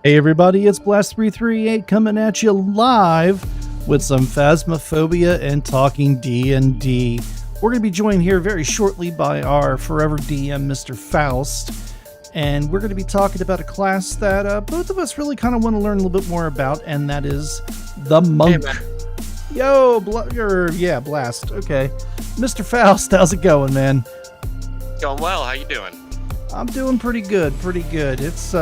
Hey everybody, it's Blast338 coming at you live with some Phasmophobia and talking D&D. We're going to be joined here very shortly by our forever DM, Mr. Faust, and we're going to be talking about a class that both of us really kind of want to learn a little bit more about, and that is the Monk. Hey, yo, Blast. Okay. Mr. Faust, how's it going, man? Going well. How you doing? I'm doing pretty good. It's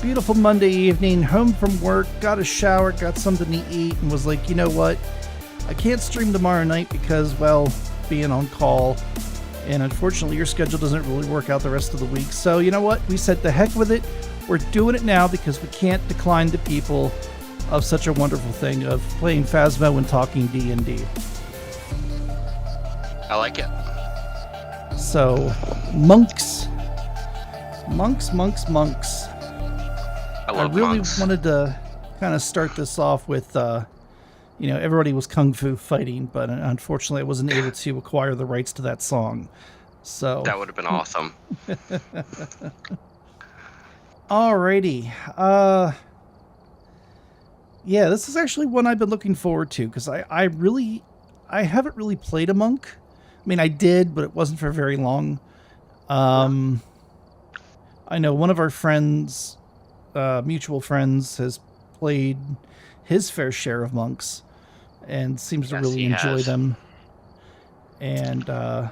beautiful Monday evening, home from work, got a shower, got something to eat, and was like, you know what? I can't stream tomorrow night because, well, being on call, and unfortunately your schedule doesn't really work out the rest of the week. So, you know what? We said the heck with it. We're doing it now because we can't decline the people of such a wonderful thing of playing Phasmo and talking D&D. I like it. So, monks. I really monks. wanted to kind of start this off with, everybody was kung fu fighting, but unfortunately I wasn't able to acquire the rights to that song. So that would have been awesome. Alrighty. Yeah, this is actually one I've been looking forward to because I haven't really played a monk. I mean, I did, but it wasn't for very long. I know one of our friends, mutual friends, has played his fair share of monks and seems to really enjoy them. And so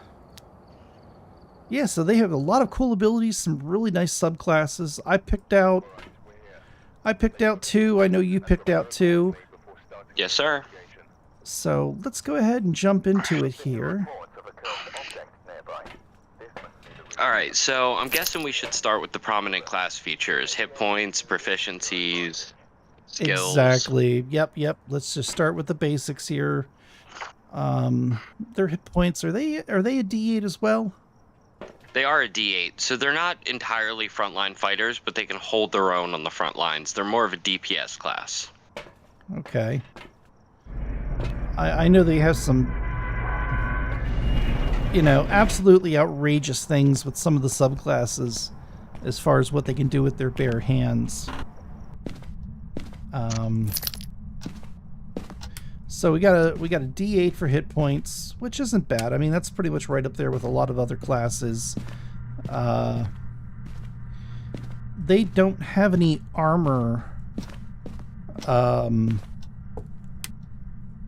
they have a lot of cool abilities, some really nice subclasses. I picked out two. I know you picked out two. Yes, sir. So let's go ahead and jump into it here. All right, so I'm guessing we should start with the prominent class features: hit points, proficiencies, skills. Exactly. Yep. Let's just start with the basics here. Their hit points, are they a D8 as well? They are a D8, so they're not entirely frontline fighters, but they can hold their own on the front lines. They're more of a DPS class. Okay. I know they have some, absolutely outrageous things with some of the subclasses as far as what they can do with their bare hands. So we got a D8 for hit points, which isn't bad. I mean, that's pretty much right up there with a lot of other classes. They don't have any armor. They're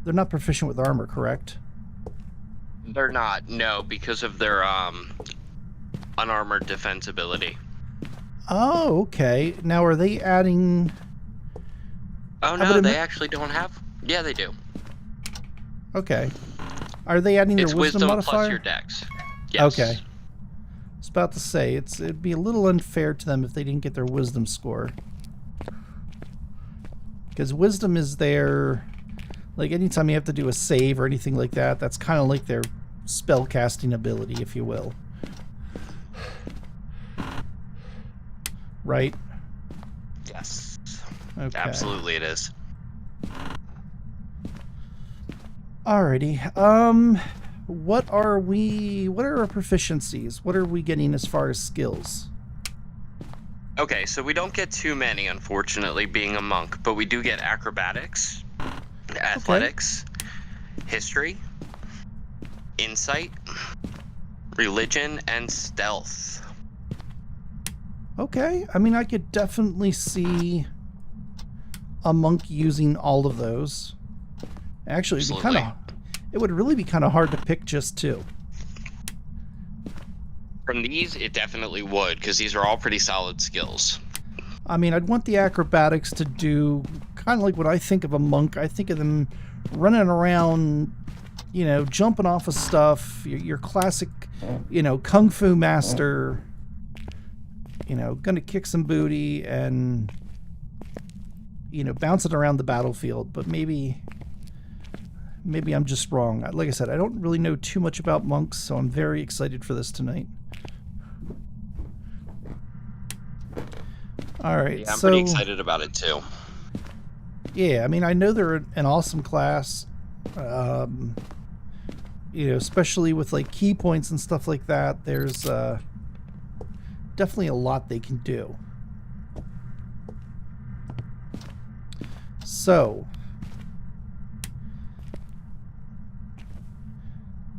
not proficient with armor, correct? They're not, no, because of their unarmored defense ability. Oh, okay. Now, are they adding... Oh, no, they actually don't have... Yeah, they do. Okay. Are they adding their wisdom modifier? It's wisdom plus your dex. Yes. Okay. I was about to say, it'd be a little unfair to them if they didn't get their wisdom score. Because wisdom is their... Like, anytime you have to do a save or anything like that, that's kind of like their spell casting ability, if you will. Right? Yes. Okay. Absolutely it is. Alrighty. What are our proficiencies? What are we getting as far as skills? Okay, so we don't get too many, unfortunately, being a monk, but we do get acrobatics, athletics, history, insight, religion, and stealth. Okay, I mean, I could definitely see a monk using all of those. Actually, it would really be kind of hard to pick just two. From these, it definitely would, because these are all pretty solid skills. I mean, I'd want the acrobatics to do kind of like when I think of a monk. I think of them running around, jumping off of stuff. Your classic, kung fu master. Gonna kick some booty and, bouncing around the battlefield. But maybe I'm just wrong. Like I said, I don't really know too much about monks, so I'm very excited for this tonight. All right, yeah, I'm pretty excited about it too. Yeah, I mean, I know they're an awesome class. Especially with like key points and stuff like that. There's definitely a lot they can do. So,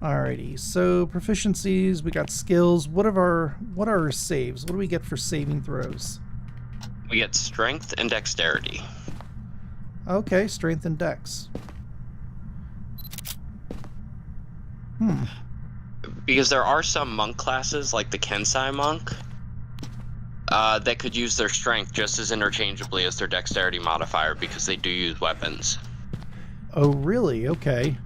alrighty. So proficiencies, we got skills. What are our saves? What do we get for saving throws? We get strength and dexterity. Okay, strength and dex. Because there are some monk classes, like the Kensai monk, that could use their strength just as interchangeably as their dexterity modifier because they do use weapons. Oh, really? Okay.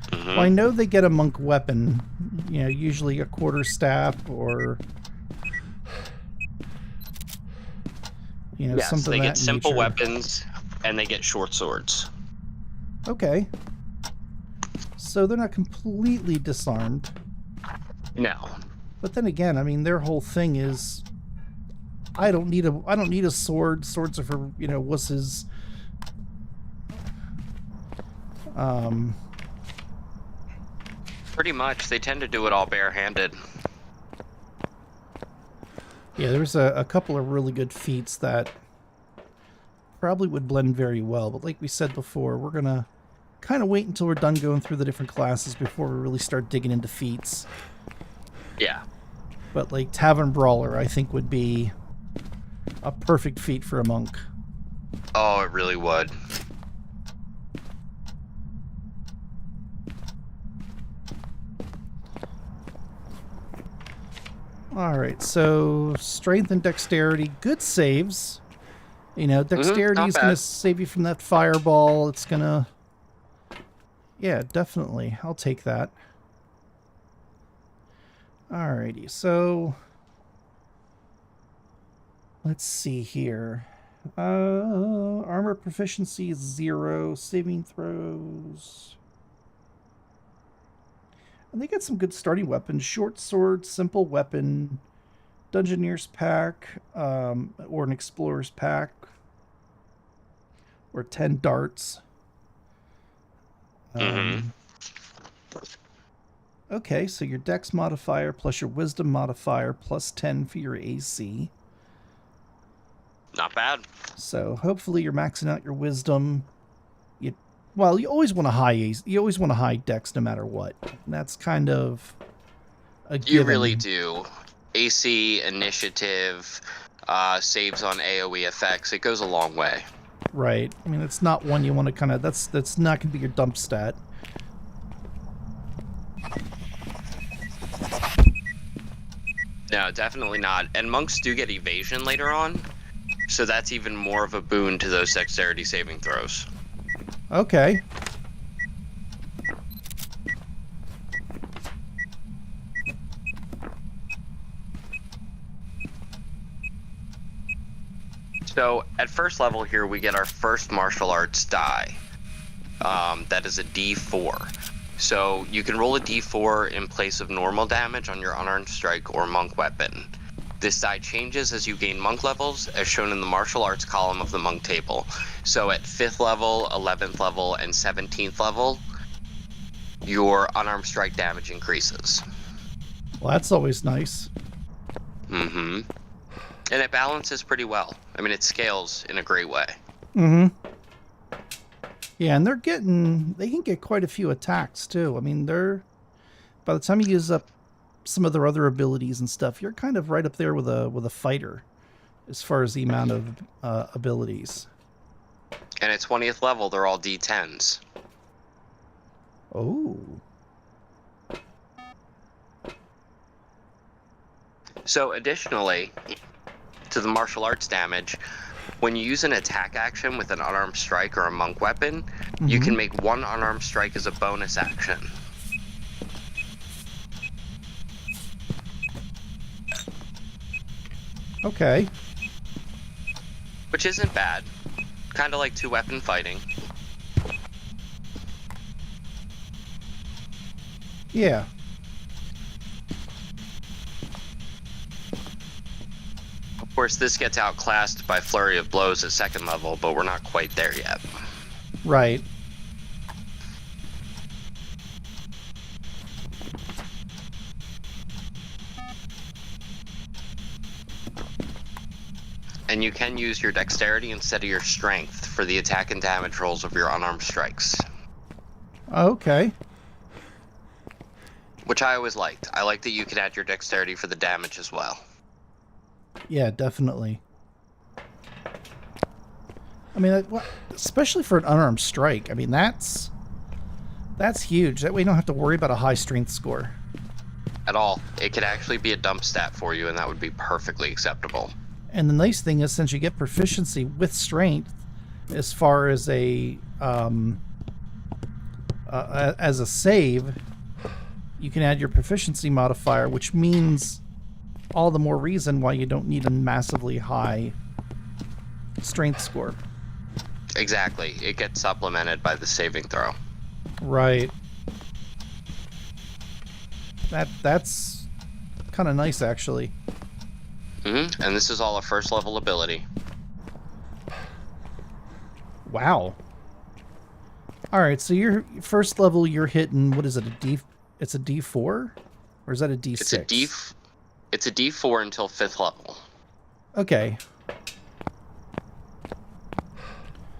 Mm-hmm. Well, I know they get a monk weapon, you know, usually a quarterstaff or, you know, Yes, something they of get that simple nature. weapons and they get short swords. Okay. So they're not completely disarmed. No. But then again, I mean, their whole thing is, I don't need a sword. Swords are for, you know, wusses. Pretty much, they tend to do it all barehanded. Yeah, there's a couple of really good feats that probably would blend very well. But like we said before, we're gonna kind of wait until we're done going through the different classes before we really start digging into feats. Yeah. But like Tavern Brawler, I think would be a perfect feat for a monk. Oh, it really would. Alright, so strength and dexterity, good saves. You know, dexterity is going to save you from that fireball. It's going to... Yeah, definitely. I'll take that. Alrighty, so... Let's see here. Armor proficiency is 0. Saving throws... And they get some good starting weapons. Short sword, simple weapon, Dungeoneer's pack, or an Explorer's pack, or 10 darts. Okay, so your dex modifier plus your wisdom modifier plus 10 for your AC. Not bad. So hopefully you're maxing out your wisdom. Well, you always want a high AC. You always want a high dex no matter what. That's kind of a given. You really do. AC, initiative, saves on AoE effects. It goes a long way. Right. I mean, it's not one you want to kind of... That's not going to be your dump stat. No, definitely not. And monks do get evasion later on, so that's even more of a boon to those dexterity saving throws. Okay. So at first level here, we get our first martial arts die. That is a D4. So you can roll a D4 in place of normal damage on your unarmed strike or monk weapon. This die changes as you gain monk levels, as shown in the martial arts column of the monk table. So at 5th level, 11th level, and 17th level, your unarmed strike damage increases. Well, that's always nice. Mm-hmm. And it balances pretty well. I mean, it scales in a great way. Mm-hmm. Yeah, and they can get quite a few attacks, too. I mean, by the time you use up some of their other abilities and stuff, you're kind of right up there with a fighter as far as the amount of abilities. And at 20th level, they're all D10s. Oh. So additionally, to the martial arts damage, when you use an attack action with an unarmed strike or a monk weapon, you can make one unarmed strike as a bonus action. Okay. Which isn't bad. Kind of like two-weapon fighting. Yeah. Of course, this gets outclassed by Flurry of Blows at 2nd level, but we're not quite there yet. Right. And you can use your dexterity instead of your strength for the attack and damage rolls of your unarmed strikes. Okay. Which I always liked. I like that you could add your dexterity for the damage as well. Yeah, definitely. I mean, especially for an unarmed strike. I mean, that's huge. That way you don't have to worry about a high strength score. At all. It could actually be a dump stat for you, and that would be perfectly acceptable. And the nice thing is, since you get proficiency with strength, as far as as a save, you can add your proficiency modifier, which means all the more reason why you don't need a massively high strength score. Exactly. It gets supplemented by the saving throw. Right. That's kind of nice, actually. Mm-hmm. And this is all a first level ability. Wow. All right, so your first level, you're hitting, what is it, it's a D4? Or is that a D6? It's a D4 until 5th level. Okay.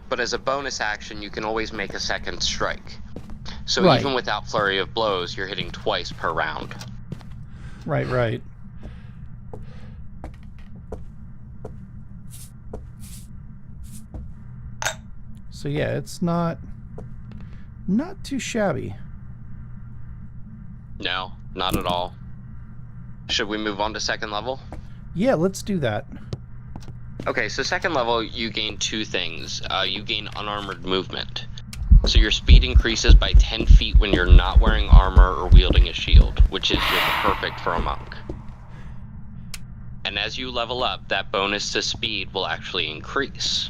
But as a bonus action, you can always make a second strike. So Right. even without flurry of blows, you're hitting twice per round. Right. So yeah, it's not too shabby. No, not at all. Should we move on to second level? Yeah, let's do that. Okay, so second level, you gain two things. You gain unarmored movement. So your speed increases by 10 feet when you're not wearing armor or wielding a shield, which is just perfect for a monk. And as you level up, that bonus to speed will actually increase.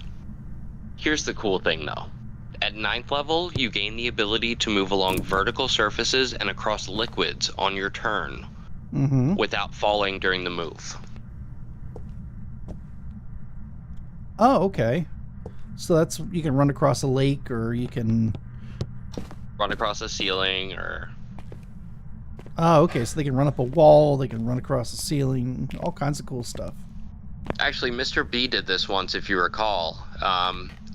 Here's the cool thing though. At 9th level, you gain the ability to move along vertical surfaces and across liquids on your turn without falling during the move. Oh, okay. So that's, you can run across a lake, or you can Run across a ceiling, or... Oh, okay, so they can run up a wall, they can run across a ceiling, all kinds of cool stuff. Actually, Mr. B did this once, if you recall.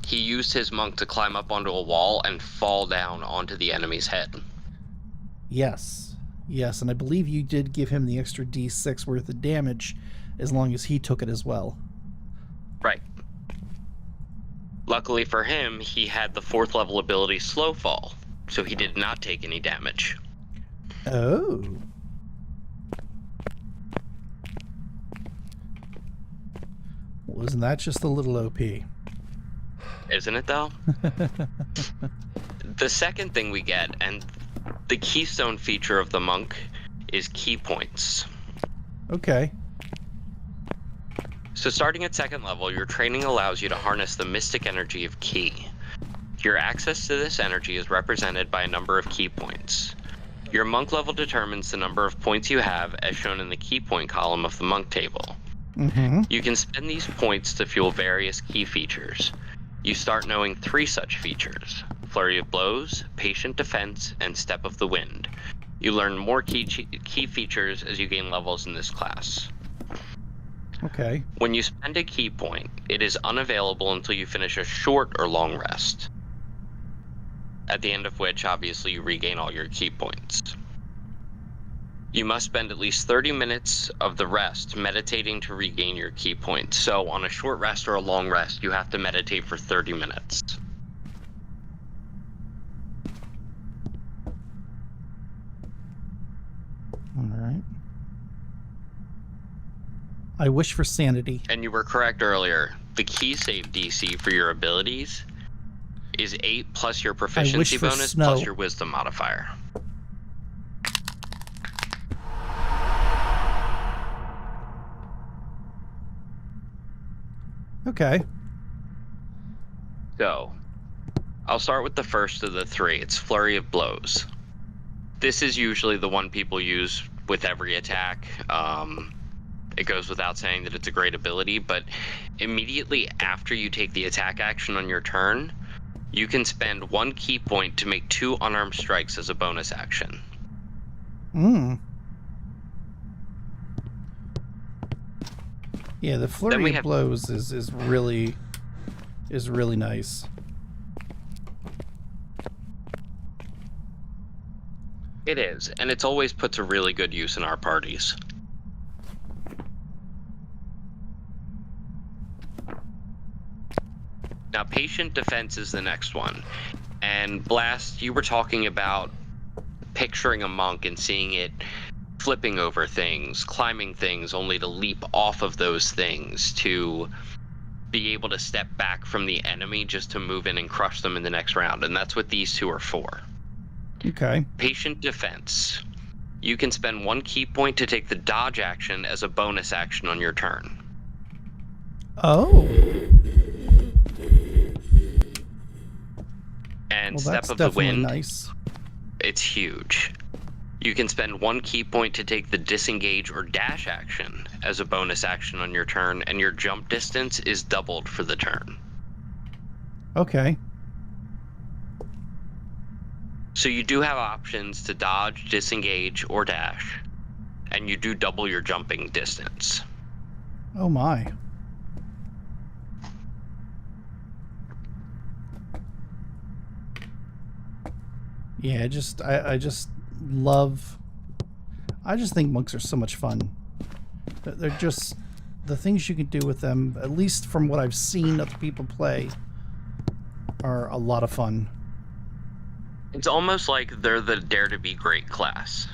He used his monk to climb up onto a wall and fall down onto the enemy's head. Yes, and I believe you did give him the extra D6 worth of damage as long as he took it as well. Right. Luckily for him, he had the 4th level ability Slow Fall, so he did not take any damage. Oh. Well, isn't that just a little OP? Isn't it, though? The second thing we get, and the keystone feature of the monk, is key points. Okay. So starting at 2nd level, your training allows you to harness the mystic energy of ki. Your access to this energy is represented by a number of key points. Your monk level determines the number of points you have, as shown in the key point column of the monk table. You can spend these points to fuel various key features. You start knowing 3 such features: Flurry of Blows, Patient Defense, and Step of the Wind. You learn more key features as you gain levels in this class. Okay. When you spend a key point, it is unavailable until you finish a short or long rest, at the end of which, obviously, you regain all your key points. You must spend at least 30 minutes of the rest meditating to regain your key points. So on a short rest or a long rest, you have to meditate for 30 minutes. All right. I wish for sanity. And you were correct earlier. The key save DC for your abilities is 8 plus your proficiency bonus plus your wisdom modifier. Okay. So, I'll start with the first of the 3. It's Flurry of Blows. This is usually the one people use with every attack. It goes without saying that it's a great ability, but immediately after you take the attack action on your turn, you can spend 1 key point to make 2 unarmed strikes as a bonus action. Yeah, the Then flurry we of have blows is really nice. it is, and it's always put to really good use in our parties. Now, patient defense is the next one. And Blast, you were talking about picturing a monk and seeing it flipping over things, climbing things, only to leap off of those things to be able to step back from the enemy just to move in and crush them in the next round. And that's what these two are for. Okay. Patient defense. You can spend 1 key point to take the dodge action as a bonus action on your turn. Oh. And Well, Step that's of the definitely Wind, nice. it's huge. You can spend 1 key point to take the disengage or dash action as a bonus action on your turn, and your jump distance is doubled for the turn. Okay. So you do have options to dodge, disengage, or dash, and you do double your jumping distance. Oh my. Yeah, I just love. I just think monks are so much fun. They're just the things you can do with them. At least from what I've seen other people play, are a lot of fun. It's almost like they're the Dare to Be Great class.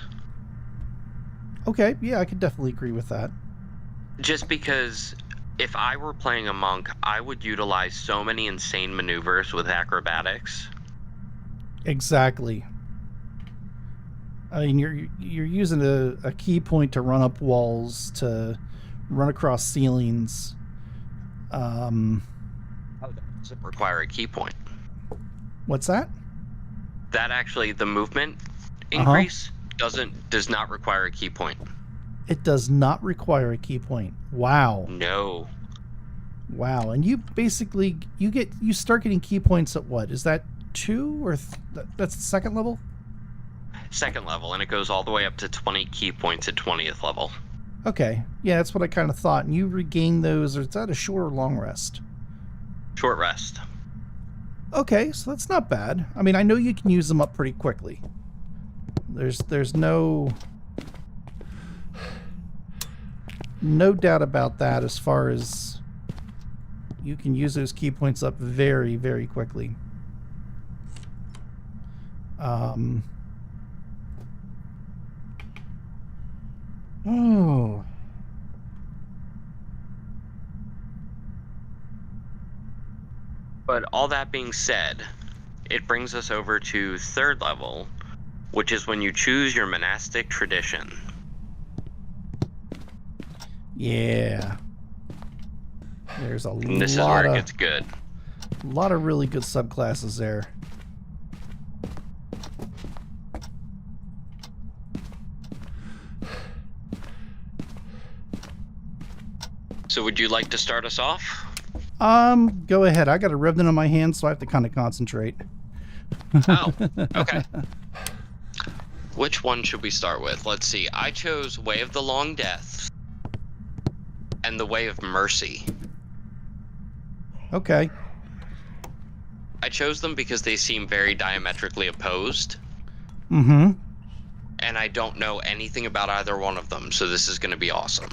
Okay, yeah, I could definitely agree with that. Just because if I were playing a monk, I would utilize so many insane maneuvers with acrobatics. Exactly. I mean, you're using a key point to run up walls, to run across ceilings. Oh, that doesn't require a key point. What's that? That actually, the movement Uh-huh. increase does not require a key point. It does not require a key point. Wow. No. Wow. And you basically you start getting key points at what? Is that 2 or that's the second level? Second level, and it goes all the way up to 20 key points at 20th level. Okay. Yeah, that's what I kind of thought. And you regain those, or is that a short or long rest? Short rest. Okay, so that's not bad. I mean, I know you can use them up pretty quickly. There's no doubt about that, as far as you can use those key points up very, very quickly. Oh. But all that being said, it brings us over to third level, which is when you choose your monastic tradition. Yeah. There's a And this is where it gets good. lot of really good subclasses there. So would you like to start us off? Go ahead. I got a revenant on my hands, so I have to kind of concentrate. Oh, okay. Which one should we start with? Let's see. I chose Way of the Long Death and the Way of Mercy. Okay. I chose them because they seem very diametrically opposed. Mm-hmm. And I don't know anything about either one of them, so this is going to be awesome.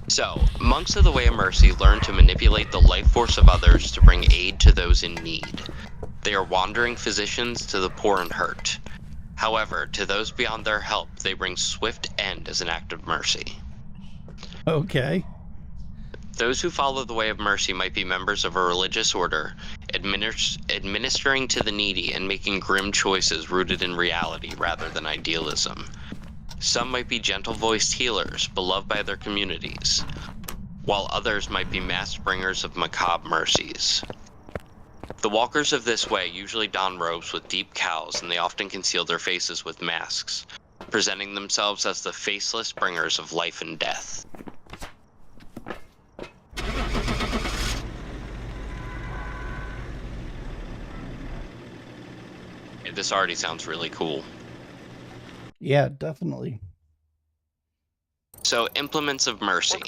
So, monks of the Way of Mercy learn to manipulate the life force of others to bring aid to those in need. They are wandering physicians to the poor and hurt. However, to those beyond their help, they bring swift end as an act of mercy. Okay. Those who follow the Way of Mercy might be members of a religious order, administering to the needy and making grim choices rooted in reality rather than idealism. Some might be gentle-voiced healers, beloved by their communities, while others might be masked bringers of macabre mercies. The walkers of this way usually don robes with deep cowls, and they often conceal their faces with masks, presenting themselves as the faceless bringers of life and death. This already sounds really cool. Yeah, definitely. So, Implements of Mercy.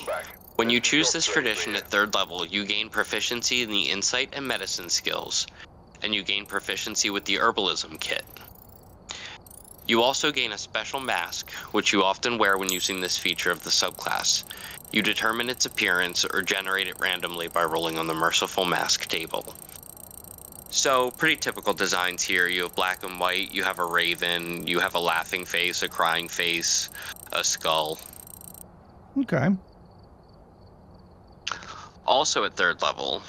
When you choose this tradition at 3rd level, you gain proficiency in the Insight and Medicine skills, and you gain proficiency with the Herbalism kit. You also gain a special mask, which you often wear when using this feature of the subclass. You determine its appearance or generate it randomly by rolling on the Merciful Mask table. So, pretty typical designs here. You have black and white, you have a raven, you have a laughing face, a crying face, a skull. Okay. Also at 3rd level,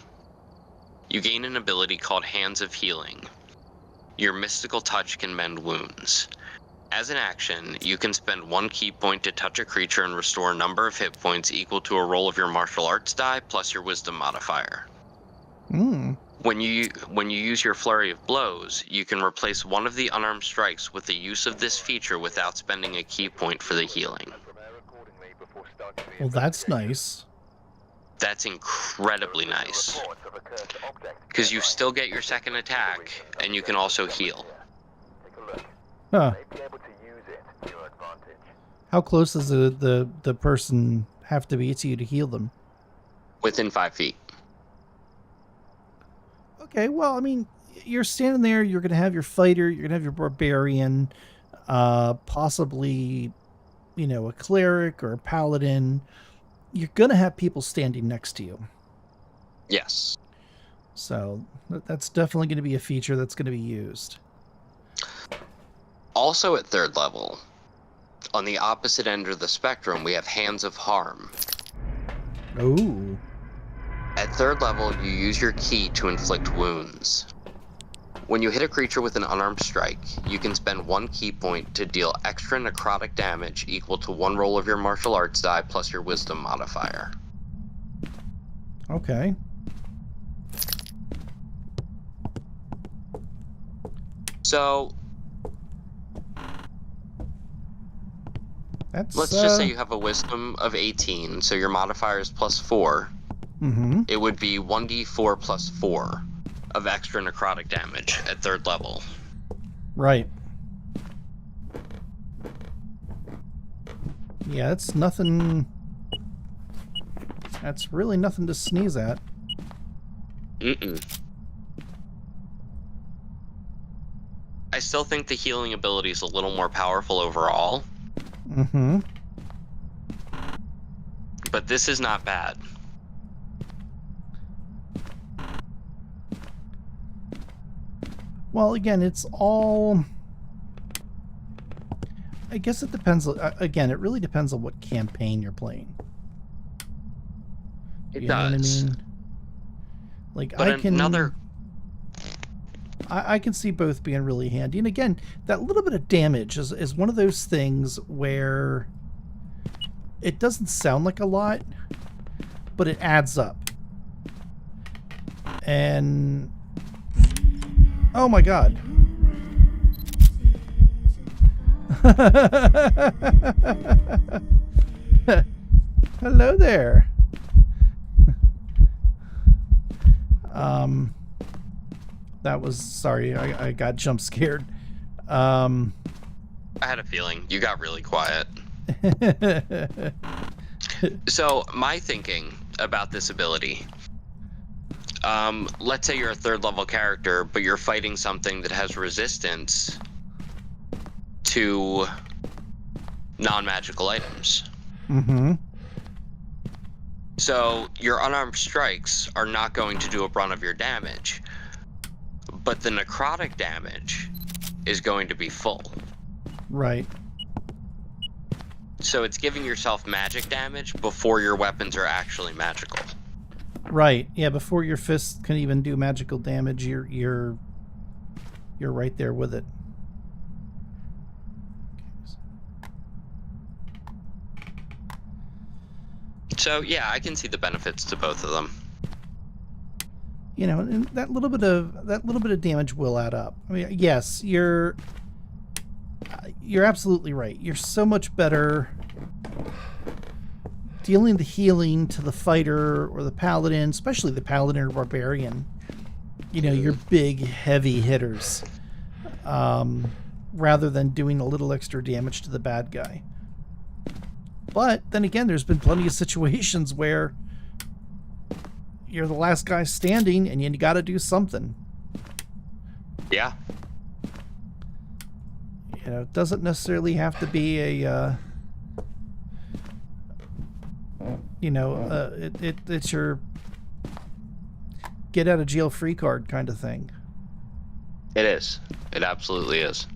you gain an ability called Hands of Healing. Your mystical touch can mend wounds. As an action, you can spend 1 ki point to touch a creature and restore a number of hit points equal to a roll of your martial arts die plus your wisdom modifier. When you use your flurry of blows, you can replace one of the unarmed strikes with the use of this feature without spending a ki point for the healing. Well, that's nice. That's incredibly nice. Because you still get your second attack, and you can also heal. Huh. How close does the person have to be to you to heal them? Within 5 feet. Okay, well, I mean, you're standing there, you're going to have your fighter, you're going to have your barbarian, possibly, you know, a cleric or a paladin. You're going to have people standing next to you. Yes. So that's definitely going to be a feature that's going to be used. Also at 3rd level, on the opposite end of the spectrum, we have Hands of Harm. Ooh. At 3rd level, you use your ki to inflict wounds. When you hit a creature with an unarmed strike, you can spend 1 ki point to deal extra necrotic damage equal to 1 roll of your martial arts die plus your wisdom modifier. Okay. So, let's just say you have a wisdom of 18, so your modifier is +4. Mm-hmm. It would be 1d4 plus 4 of extra necrotic damage at 3rd level. Right. Yeah, that's nothing. That's really nothing to sneeze at. I still think the healing ability is a little more powerful overall. Mm-hmm. But this is not bad. Well, again, it's all... I guess it depends. Again, it really depends on what campaign you're playing. It you know what I does. mean? Like, But I can... another... I can see both being really handy. And again, that little bit of damage is one of those things where it doesn't sound like a lot, but it adds up. And... oh my god. Hello there. That was... sorry, I got jump scared. I had a feeling. You got really quiet. So, my thinking about this ability... let's say you're a 3rd level character, but you're fighting something that has resistance to non-magical items. Mm-hmm. So your unarmed strikes are not going to do a brunt of your damage, but the necrotic damage is going to be full. Right. So it's giving yourself magic damage before your weapons are actually magical. Right. Yeah, before your fists can even do magical damage, you're right there with it. So yeah, I can see the benefits to both of them. You know, and that little bit of damage will add up. I mean, yes, you're absolutely right. You're so much better dealing the healing to the fighter or the paladin, especially the paladin or barbarian. You know, your big, heavy hitters, rather than doing a little extra damage to the bad guy. But then again, there's been plenty of situations where you're the last guy standing and you got to do something. Yeah. You know, it doesn't necessarily have to be a, it's your get out of jail free card kind of thing. It is. It absolutely is.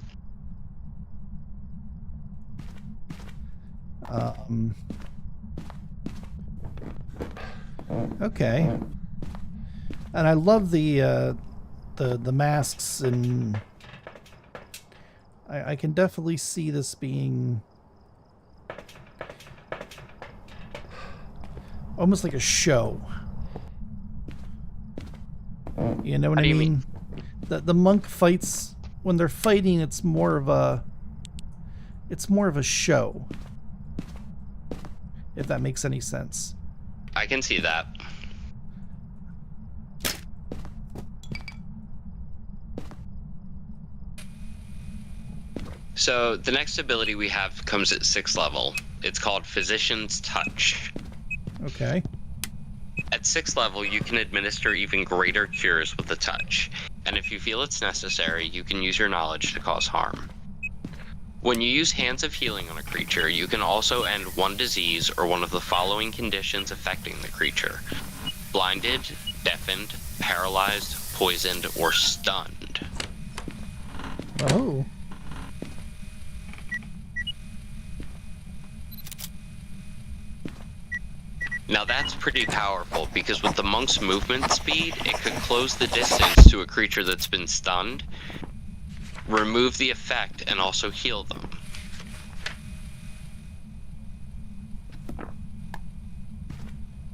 Okay. And I love the masks, and I can definitely see this being almost like a show. You know what I mean? The monk fights, when they're fighting, it's more of a show. If that makes any sense. I can see that. So the next ability we have comes at 6th level. It's called Physician's Touch. Okay. At 6th level, you can administer even greater cures with the touch. And if you feel it's necessary, you can use your knowledge to cause harm. When you use Hands of Healing on a creature, you can also end one disease or one of the following conditions affecting the creature: blinded, deafened, paralyzed, poisoned, or stunned. Oh. Now that's pretty powerful, because with the monk's movement speed, it could close the distance to a creature that's been stunned, remove the effect, and also heal them.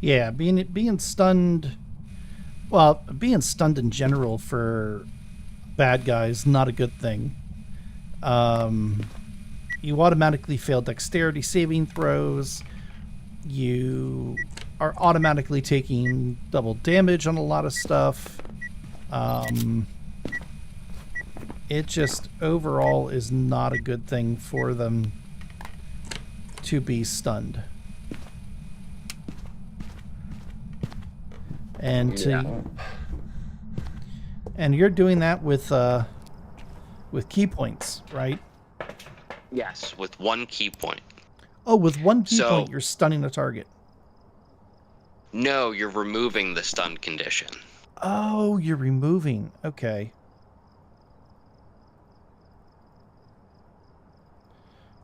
Yeah, being stunned. Well, being stunned in general for bad guys, not a good thing. You automatically fail dexterity saving throws. You are automatically taking double damage on a lot of stuff. It just overall is not a good thing for them to be stunned. And and you're doing that with key points, right? Yes, with one key point. Oh, with one key point, you're stunning a target. No, you're removing the stun condition. Oh, you're removing. Okay.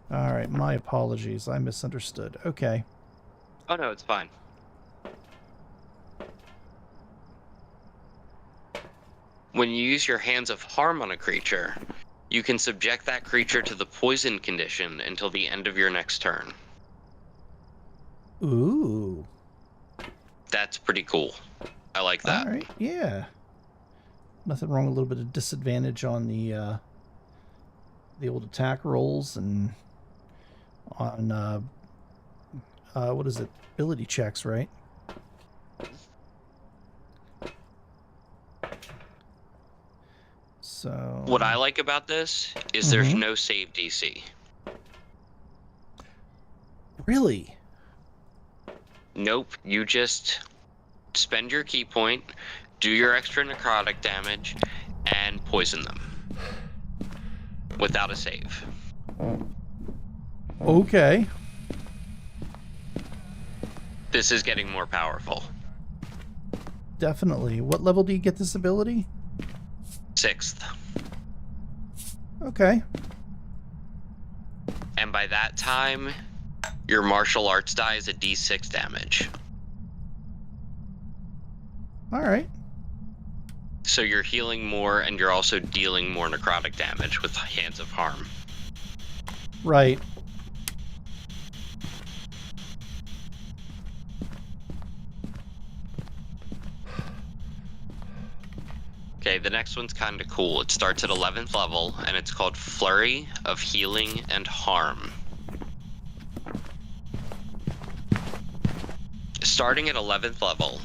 All right, my apologies. I misunderstood. Okay. Oh no, it's fine. When you use your Hands of Harm on a creature, you can subject that creature to the poison condition until the end of your next turn. Ooh. That's pretty cool. I like that. All right, yeah. Nothing wrong with a little bit of disadvantage on the old attack rolls and on what is it? Ability checks, right? So what I like about this is there's no save DC. Really? Nope, you just spend your key point, do your extra necrotic damage, and poison them. Without a save. Okay. This is getting more powerful. Definitely. What level do you get this ability? 6th. Okay. And by that time, your martial arts die is a d6 damage. All right. So you're healing more, and you're also dealing more necrotic damage with Hands of Harm. Right. Okay, the next one's kind of cool. It starts at 11th level, and it's called Flurry of Healing and Harm. Starting at 11th level,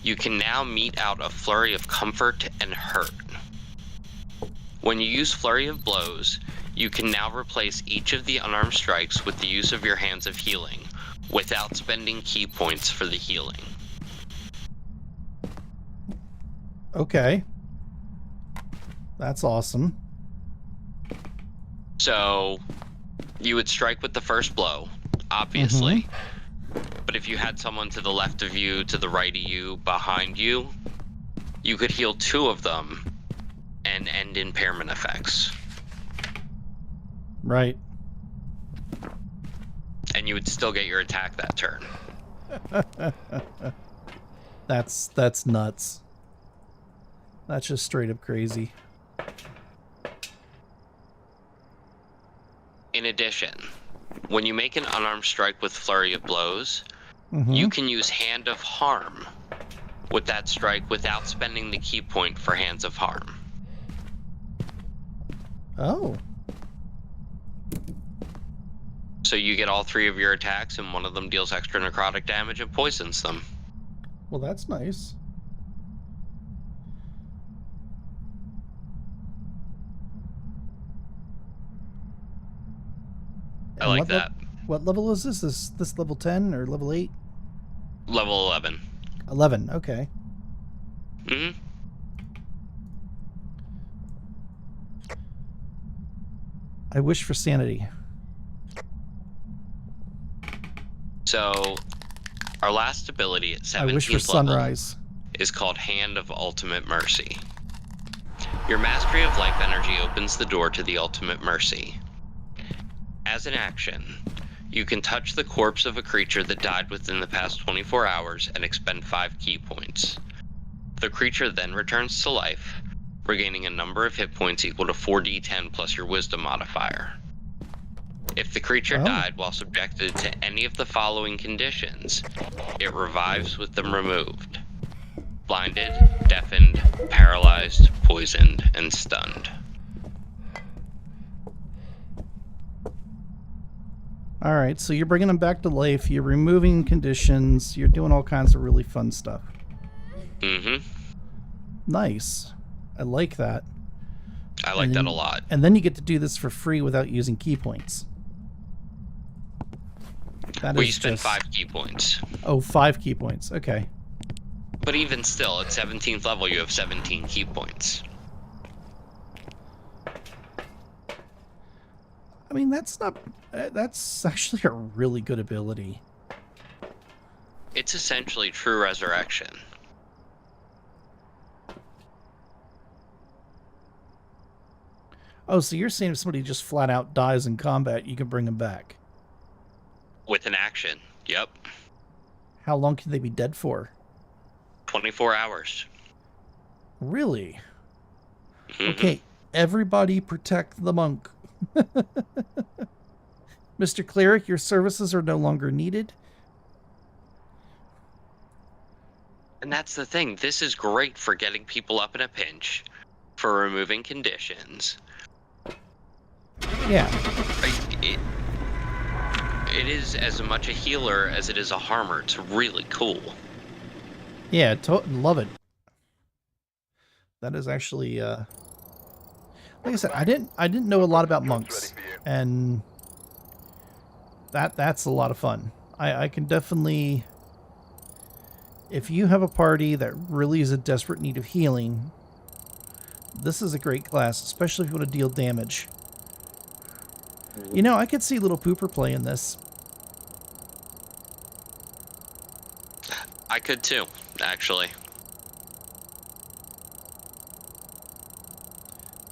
you can now mete out a flurry of comfort and hurt. When you use Flurry of Blows, you can now replace each of the unarmed strikes with the use of your Hands of Healing, without spending key points for the healing. Okay. That's awesome. So, you would strike with the first blow, obviously. But if you had someone to the left of you, to the right of you, behind you, you could heal 2 of them and end impairment effects. Right. And you would still get your attack that turn. That's nuts. That's just straight up crazy. In addition, when you make an unarmed strike with Flurry of Blows, you can use Hand of Harm with that strike without spending the key point for Hands of Harm. Oh. So you get all 3 of your attacks, and one of them deals extra necrotic damage and poisons them. Well, that's nice. I like that. What level is this? This level 10 or level 8? Level 11. 11, okay. Mm-hmm. I wish for sanity. So, our last ability at 17th I wish for level sunrise. is called Hand of Ultimate Mercy. Your Mastery of Life Energy opens the door to the Ultimate Mercy. As an action, you can touch the corpse of a creature that died within the past 24 hours and expend 5 key points. The creature then returns to life, regaining a number of hit points equal to 4d10 plus your Wisdom modifier. If the creature died while subjected to any of the following conditions, it revives with them removed: blinded, deafened, paralyzed, poisoned, and stunned. Alright, so you're bringing them back to life, you're removing conditions, you're doing all kinds of really fun stuff. Mm-hmm. Nice. I like that. I like that a lot. And then you get to do this for free without using key points. Well, you spend 5 key points. Oh, 5 key points. Okay. But even still, at 17th level, you have 17 key points. I mean, that's not... That's actually a really good ability. It's essentially true resurrection. Oh, so you're saying if somebody just flat out dies in combat, you can bring them back? With an action, yep. How long can they be dead for? 24 hours. Really? Mm-hmm. Okay, everybody protect the monk. Mr. Cleric, your services are no longer needed. And that's the thing. This is great for getting people up in a pinch, for removing conditions. Yeah. It is as much a healer as it is a harmer. It's really cool. Yeah, love it. That is actually, like I said, I didn't know a lot about monks, and that's a lot of fun. I can definitely, if you have a party that really is in desperate need of healing, this is a great class, especially if you want to deal damage. You know, I could see Little Pooper playing this. I could too, actually.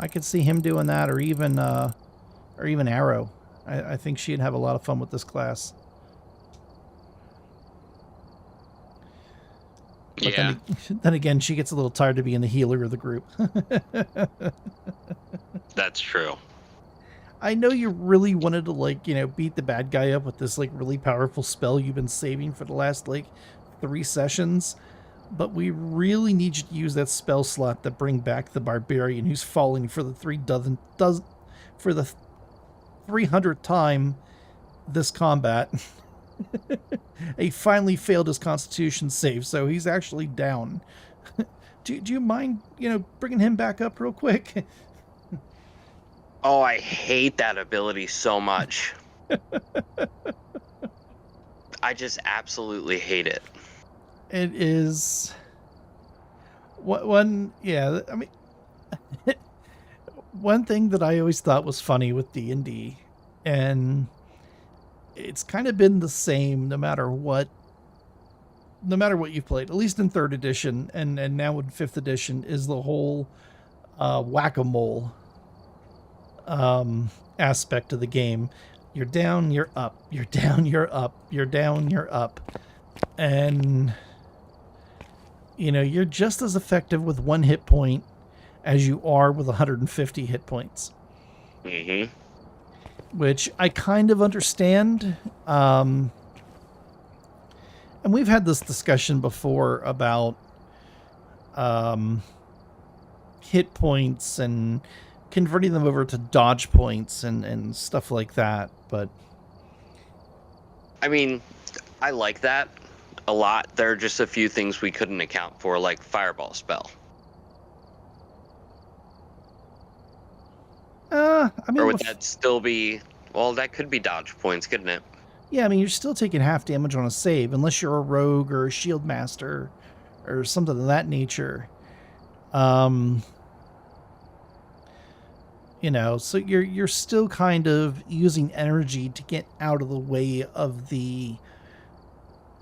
I could see him doing that, or even Arrow. I think she'd have a lot of fun with this class. But Yeah. Then again, she gets a little tired of being the healer of the group. That's true. I know you really wanted to, like, you know, beat the bad guy up with this, like, really powerful spell you've been saving for the last, like, 3 sessions. But we really need you to use that spell slot to bring back the barbarian who's falling for the 300th time this combat. He finally failed his constitution save, so he's actually down. Do you mind, you know, bringing him back up real quick? Oh, I hate that ability so much. I just absolutely hate it. It is one. Yeah, I mean, one thing that I always thought was funny with D&D, and it's kind of been the same no matter what you've played, at least in third edition and now in fifth edition, is the whole whack-a-mole aspect of the game. You're down, you're up. You're down, you're up. You're down, you're up. And, you know, you're just as effective with 1 hit point as you are with 150 hit points. Mm-hmm. Which I kind of understand. And we've had this discussion before about hit points and converting them over to dodge points and stuff like that. But I mean, I like that a lot. There are just a few things we couldn't account for, like fireball spell. I mean, Or would that still be... Well, that could be dodge points, couldn't it? yeah, I mean, you're still taking half damage on a save, unless you're a rogue or a shield master or something of that nature. You know, so you're still kind of using energy to get out of the way of the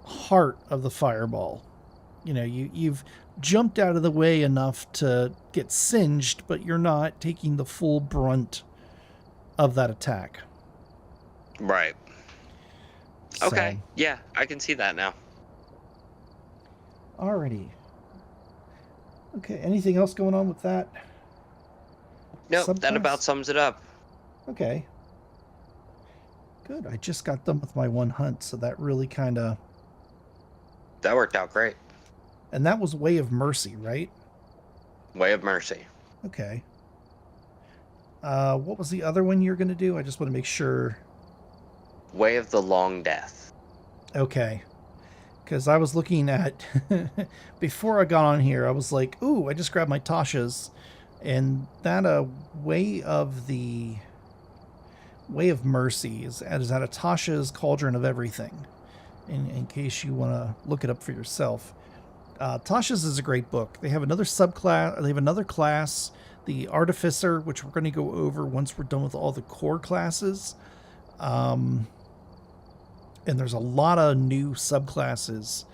heart of the fireball. You know, you've jumped out of the way enough to get singed, but you're not taking the full brunt of that attack. Right. So, Okay. Yeah, I can see that now. alrighty. Okay, anything else going on with that? Nope, that Subclass? about sums it up. Okay. Good. I just got done with my 1 hunt, so that really kind of... That worked out great. And that was Way of Mercy, right? Way of Mercy. Okay. What was the other one you're going to do? I just want to make sure. Way of the Long Death. Okay. Because I was looking at... before I got on here, I was like, ooh, I just grabbed my Tasha's. And that Way of Mercy is at a Tasha's Cauldron of Everything. In case you want to look it up for yourself. Tasha's is a great book. They have another subclass. They have another class, the Artificer, which we're going to go over once we're done with all the core classes. And there's a lot of new subclasses,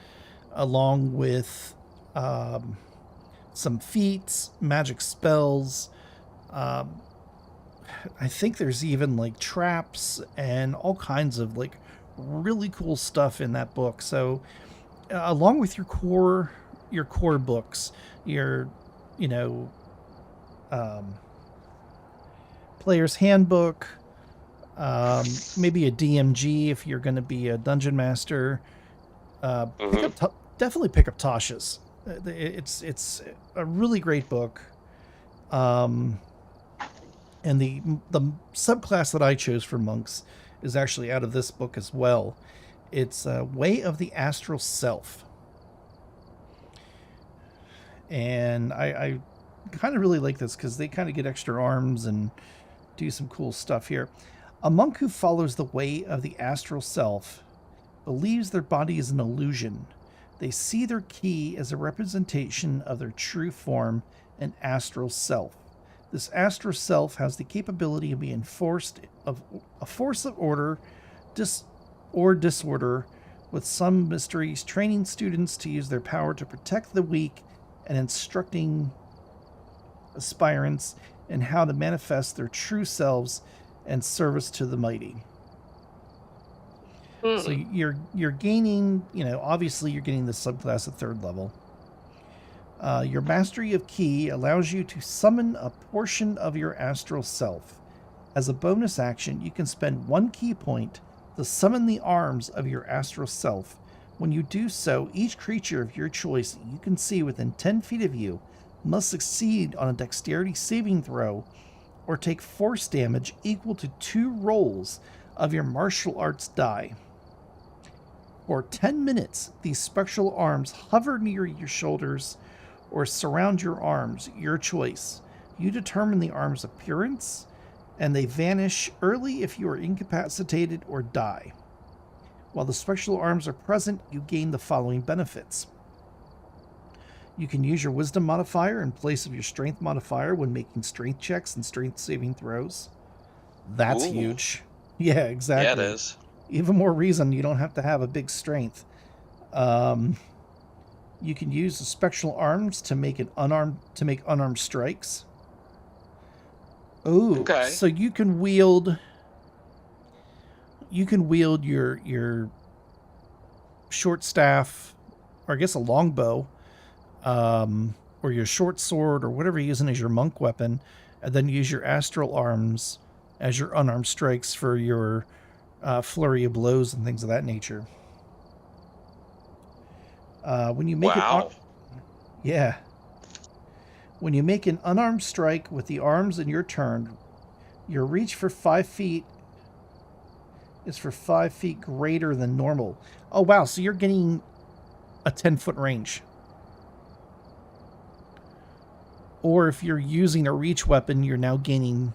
along with some feats, magic spells. I think there's even like traps and all kinds of like really cool stuff in that book. So along with your core books, your player's handbook, maybe a DMG if you're going to be a dungeon master, definitely pick up Tasha's. It's a really great book. And the subclass that I chose for monks is actually out of this book as well. It's Way of the Astral Self. And I kind of really like this because they kind of get extra arms and do some cool stuff here. A monk who follows the way of the astral self believes their body is an illusion. They see their ki as a representation of their true form, an astral self. This astral self has the capability of being a force of order, disorder, with some mysteries, training students to use their power to protect the weak and instructing aspirants in how to manifest their true selves and service to the mighty. So you're gaining, obviously you're getting the subclass at 3rd level. Your mastery of ki allows you to summon a portion of your astral self. As a bonus action, you can spend 1 ki point to summon the arms of your astral self. When you do so, each creature of your choice you can see within 10 feet of you must succeed on a dexterity saving throw or take force damage equal to 2 rolls of your martial arts die. For 10 minutes, these spectral arms hover near your shoulders or surround your arms, your choice. You determine the arm's appearance and they vanish early if you are incapacitated or die. While the spectral arms are present, you gain the following benefits. You can use your wisdom modifier in place of your strength modifier when making strength checks and strength saving throws. That's Ooh. huge. Yeah, exactly. Yeah, it is. Even more reason you don't have to have a big strength. You can use the spectral arms to make unarmed strikes. Oh, Okay. so you can wield your short staff, or I guess a longbow, or your short sword, or whatever you're using as your monk weapon, and then use your astral arms as your unarmed strikes for your flurry of blows and things of that nature. When you make Wow. yeah, when you make an unarmed strike with the arms in your turn, your reach for 5 feet is for 5 feet greater than normal. Oh wow! So you're getting a 10-foot range. Or if you're using a reach weapon, you're now gaining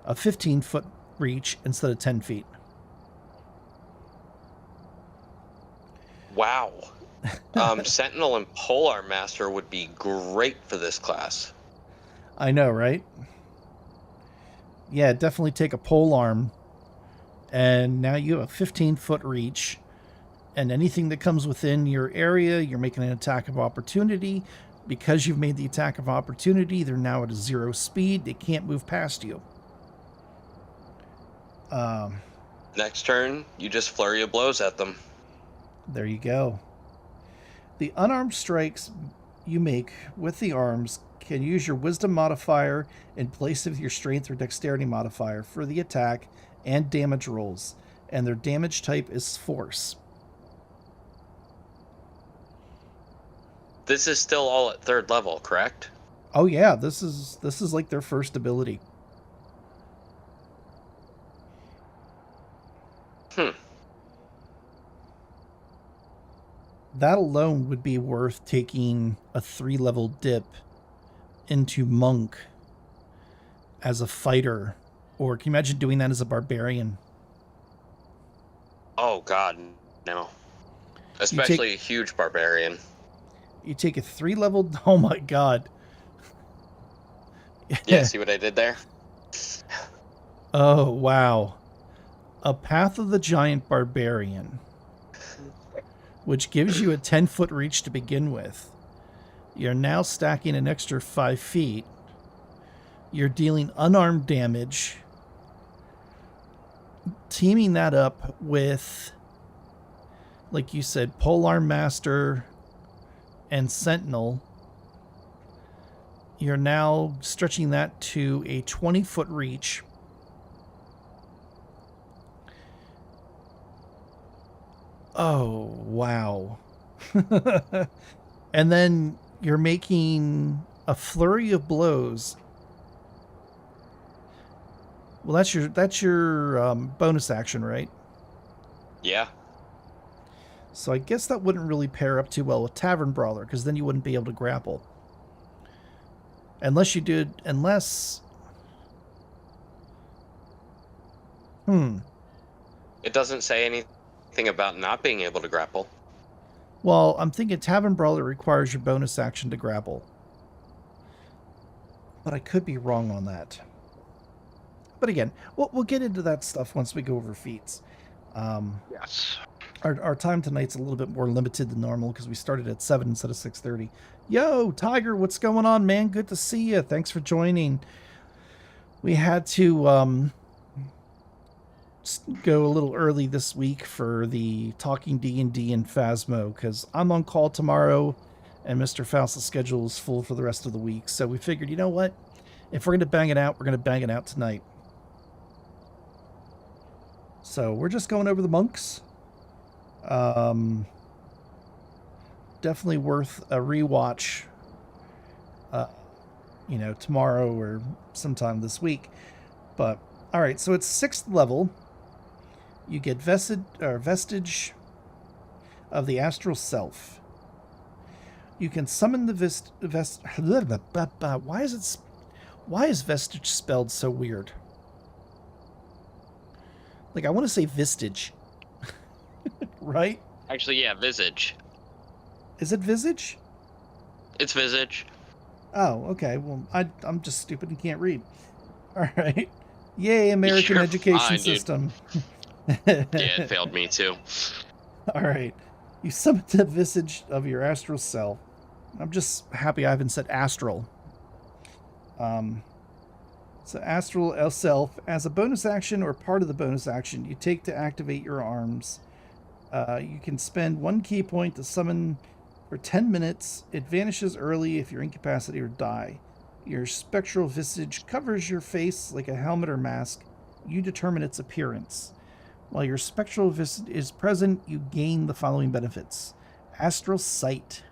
a 15-foot reach instead of 10 feet. Wow. Sentinel and Polearm Master would be great for this class. I know, right? Yeah, definitely take a pole arm, and now you have a 15-foot reach, and anything that comes within your area, you're making an attack of opportunity. Because you've made the attack of opportunity, they're now at a 0 speed. They can't move past you. Next turn, you just flurry of blows at them. There you go. The unarmed strikes you make with the arms can use your wisdom modifier in place of your strength or dexterity modifier for the attack and damage rolls, and their damage type is force. This is still all at 3rd level, correct? Oh yeah, this is like their first ability. That alone would be worth taking a 3-level dip into monk as a fighter. Or can you imagine doing that as a barbarian? Oh god, no. Especially a huge barbarian. You take a 3-level... Oh my god. Yeah, see what I did there? Oh, wow. A Path of the Giant Barbarian, which gives you a 10-foot reach to begin with. You're now stacking an extra 5 feet. You're dealing unarmed damage. Teaming that up with, like you said, Polearm Master and Sentinel. You're now stretching that to a 20-foot reach. Oh, wow. And then you're making a flurry of blows. Well, that's your bonus action, right? Yeah. So I guess that wouldn't really pair up too well with Tavern Brawler, because then you wouldn't be able to grapple. Unless you did... Unless... It doesn't say anything about not being able to grapple. Well, I'm thinking Tavern Brawler requires your bonus action to grapple. But I could be wrong on that. But again, we'll get into that stuff once we go over feats. Yes. Our time tonight's a little bit more limited than normal because we started at 7 instead of 6:30. Yo, Tiger, what's going on, man? Good to see you. Thanks for joining. We had to go a little early this week for the Talking D&D and Phasmo because I'm on call tomorrow and Mr. Faust's schedule is full for the rest of the week. So we figured, you know what? If we're going to bang it out, we're going to bang it out tonight. So we're just going over the monks. Definitely worth a rewatch, tomorrow or sometime this week. But all right, so it's 6th level. You get vestige of the astral self. You can summon the why is vestige spelled so weird? Like, I want to say Vistage. Right? Actually, yeah, visage. Is it Visage? It's visage. Oh, okay. Well, I'm just stupid and can't read. All right. Yay, American You're education fine, dude. system. Yeah, it failed me too. All right. You summon the visage of your astral self. I'm just happy I haven't said astral. So astral self, as a bonus action or part of the bonus action you take to activate your arms, you can spend 1 key point to summon for 10 minutes. It vanishes early if you're incapacitated or die. Your spectral visage covers your face like a helmet or mask. You determine its appearance. While your spectral visage is present, you gain the following benefits. Astral sight.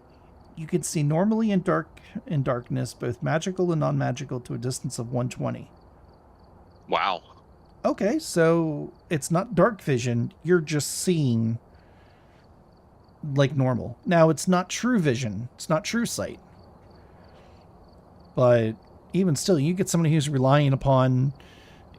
You can see normally in darkness, both magical and non-magical, to a distance of 120. Wow. Okay, so it's not dark vision. You're just seeing like normal. Now, it's not true vision. It's not true sight. But even still, you get somebody who's relying upon,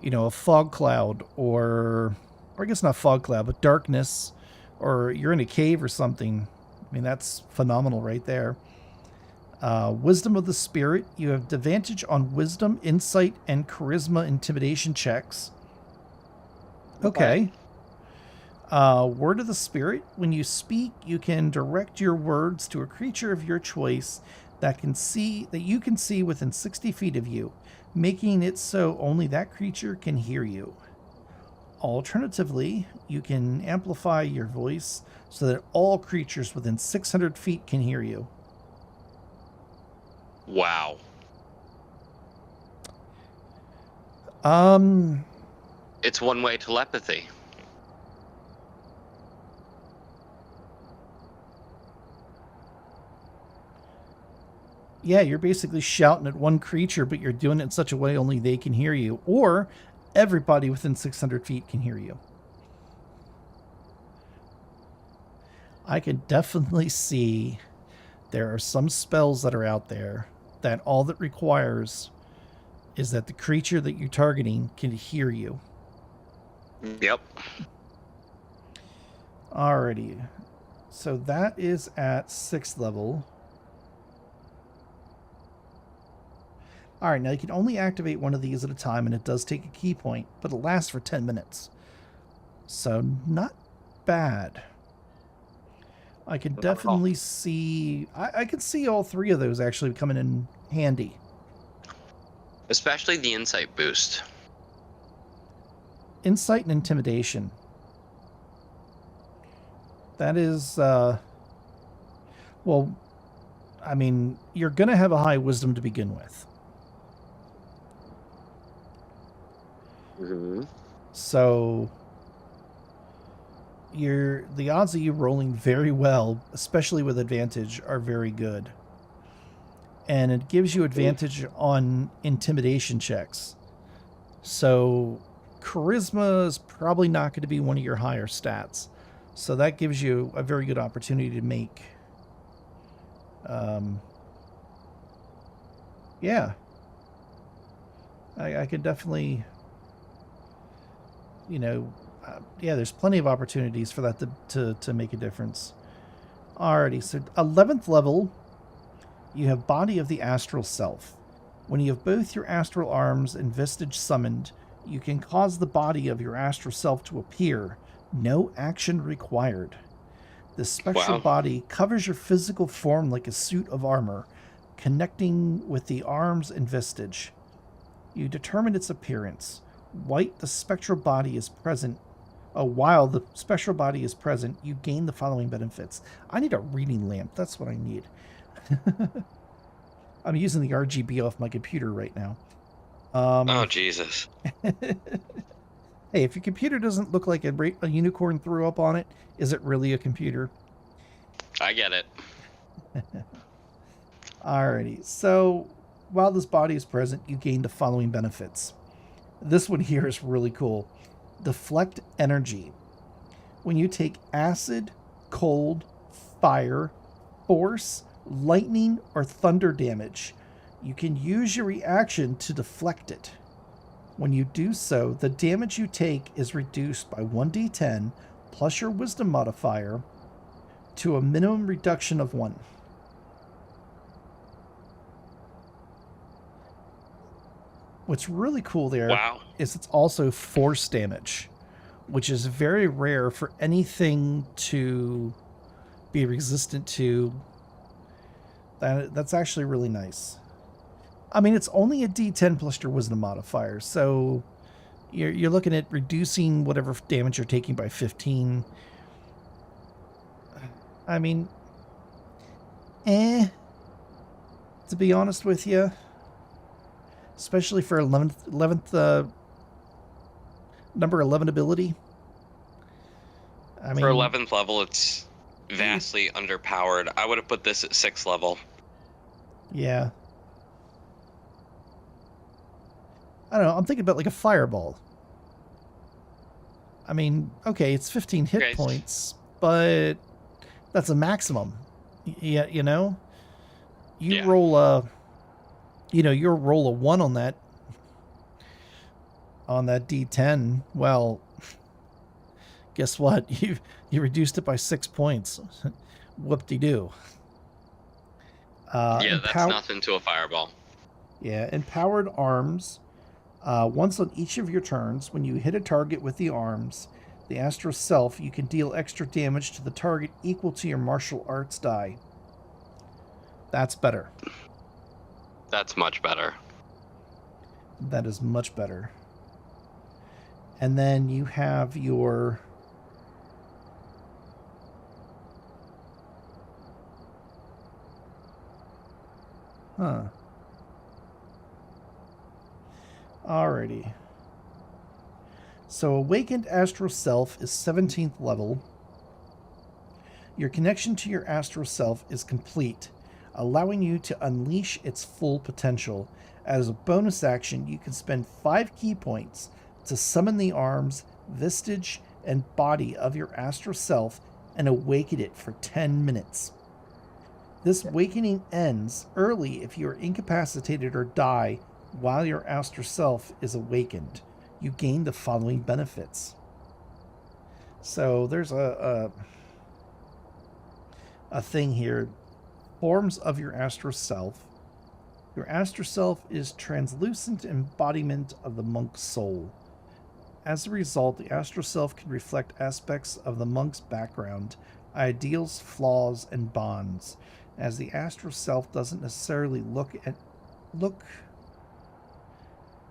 a fog cloud or I guess not fog cloud, but darkness, or you're in a cave or something. I mean, that's phenomenal right there. Wisdom of the Spirit. You have advantage on wisdom, insight, and charisma intimidation checks. Okay. Word of the Spirit. When you speak, you can direct your words to a creature of your choice that you can see within 60 feet of you, making it so only that creature can hear you. Alternatively, you can amplify your voice so that all creatures within 600 feet can hear you. Wow. It's one-way telepathy. Yeah, you're basically shouting at one creature, but you're doing it in such a way only they can hear you, or everybody within 600 feet can hear you. I can definitely see there are some spells that are out there that all that requires is that the creature that you're targeting can hear you. Yep. Alrighty. So that is at 6th level. Alright, now you can only activate one of these at a time, and it does take a key point, but it lasts for 10 minutes. So, not bad. I can definitely see... I can see all 3 of those actually coming in handy. Especially the insight boost. Insight and intimidation. That is, well, I mean, you're going to have a high wisdom to begin with. Mm-hmm. So, the odds of you rolling very well, especially with advantage, are very good. And it gives you advantage on intimidation checks. So, charisma is probably not going to be one of your higher stats. So that gives you a very good opportunity to make... yeah. I could definitely... yeah, there's plenty of opportunities for that to make a difference. Alrighty, so 11th level, you have Body of the Astral Self. When you have both your astral arms and Vistage summoned, you can cause the body of your astral self to appear. No action required. This spectral body covers your physical form like a suit of armor, connecting with the arms and Vistage. You determine its appearance. While the spectral body is present, you gain the following benefits. I need a reading lamp. That's what I need. I'm using the RGB off my computer right now. Oh, Jesus. Hey, if your computer doesn't look like a unicorn threw up on it, is it really a computer? I get it. Alrighty, so while this body is present, you gain the following benefits. This one here is really cool. Deflect energy. When you take acid, cold, fire, force, lightning, or thunder damage, you can use your reaction to deflect it. When you do so, the damage you take is reduced by 1d10 plus your wisdom modifier to a minimum reduction of 1. What's really cool there is it's also force damage, which is very rare for anything to be resistant to. That's actually really nice. I mean, it's only a d10 plus your wisdom modifier, so you're looking at reducing whatever damage you're taking by 15. I mean, to be honest with you, especially for 11th number 11 ability. I mean, for 11th level, it's vastly underpowered. I would have put this at 6th level. Yeah. I don't know. I'm thinking about like a fireball. I mean, okay, it's 15 hit points, but that's a maximum. Yeah, you know? You roll a roll a 1 on that D10. Well, guess what? You reduced it by 6 points. Whoop-de-doo. That's nothing to a fireball. Yeah, empowered arms. Once on each of your turns, when you hit a target with the arms, the astral self, you can deal extra damage to the target equal to your martial arts die. That's better. That's much better. That is much better. And then you have your... Alrighty. So Awakened Astral Self is 17th level. Your connection to your astral self is complete, allowing you to unleash its full potential. As a bonus action, you can spend 5 key points to summon the arms, vestige, and body of your astral self and awaken it for 10 minutes. This awakening ends early if you are incapacitated or die while your astral self is awakened. You gain the following benefits. So there's a thing here. Forms of your astral self. Your astral self is translucent embodiment of the monk's soul. As a result, the astral self can reflect aspects of the monk's background, ideals, flaws, and bonds, as the astral self doesn't necessarily look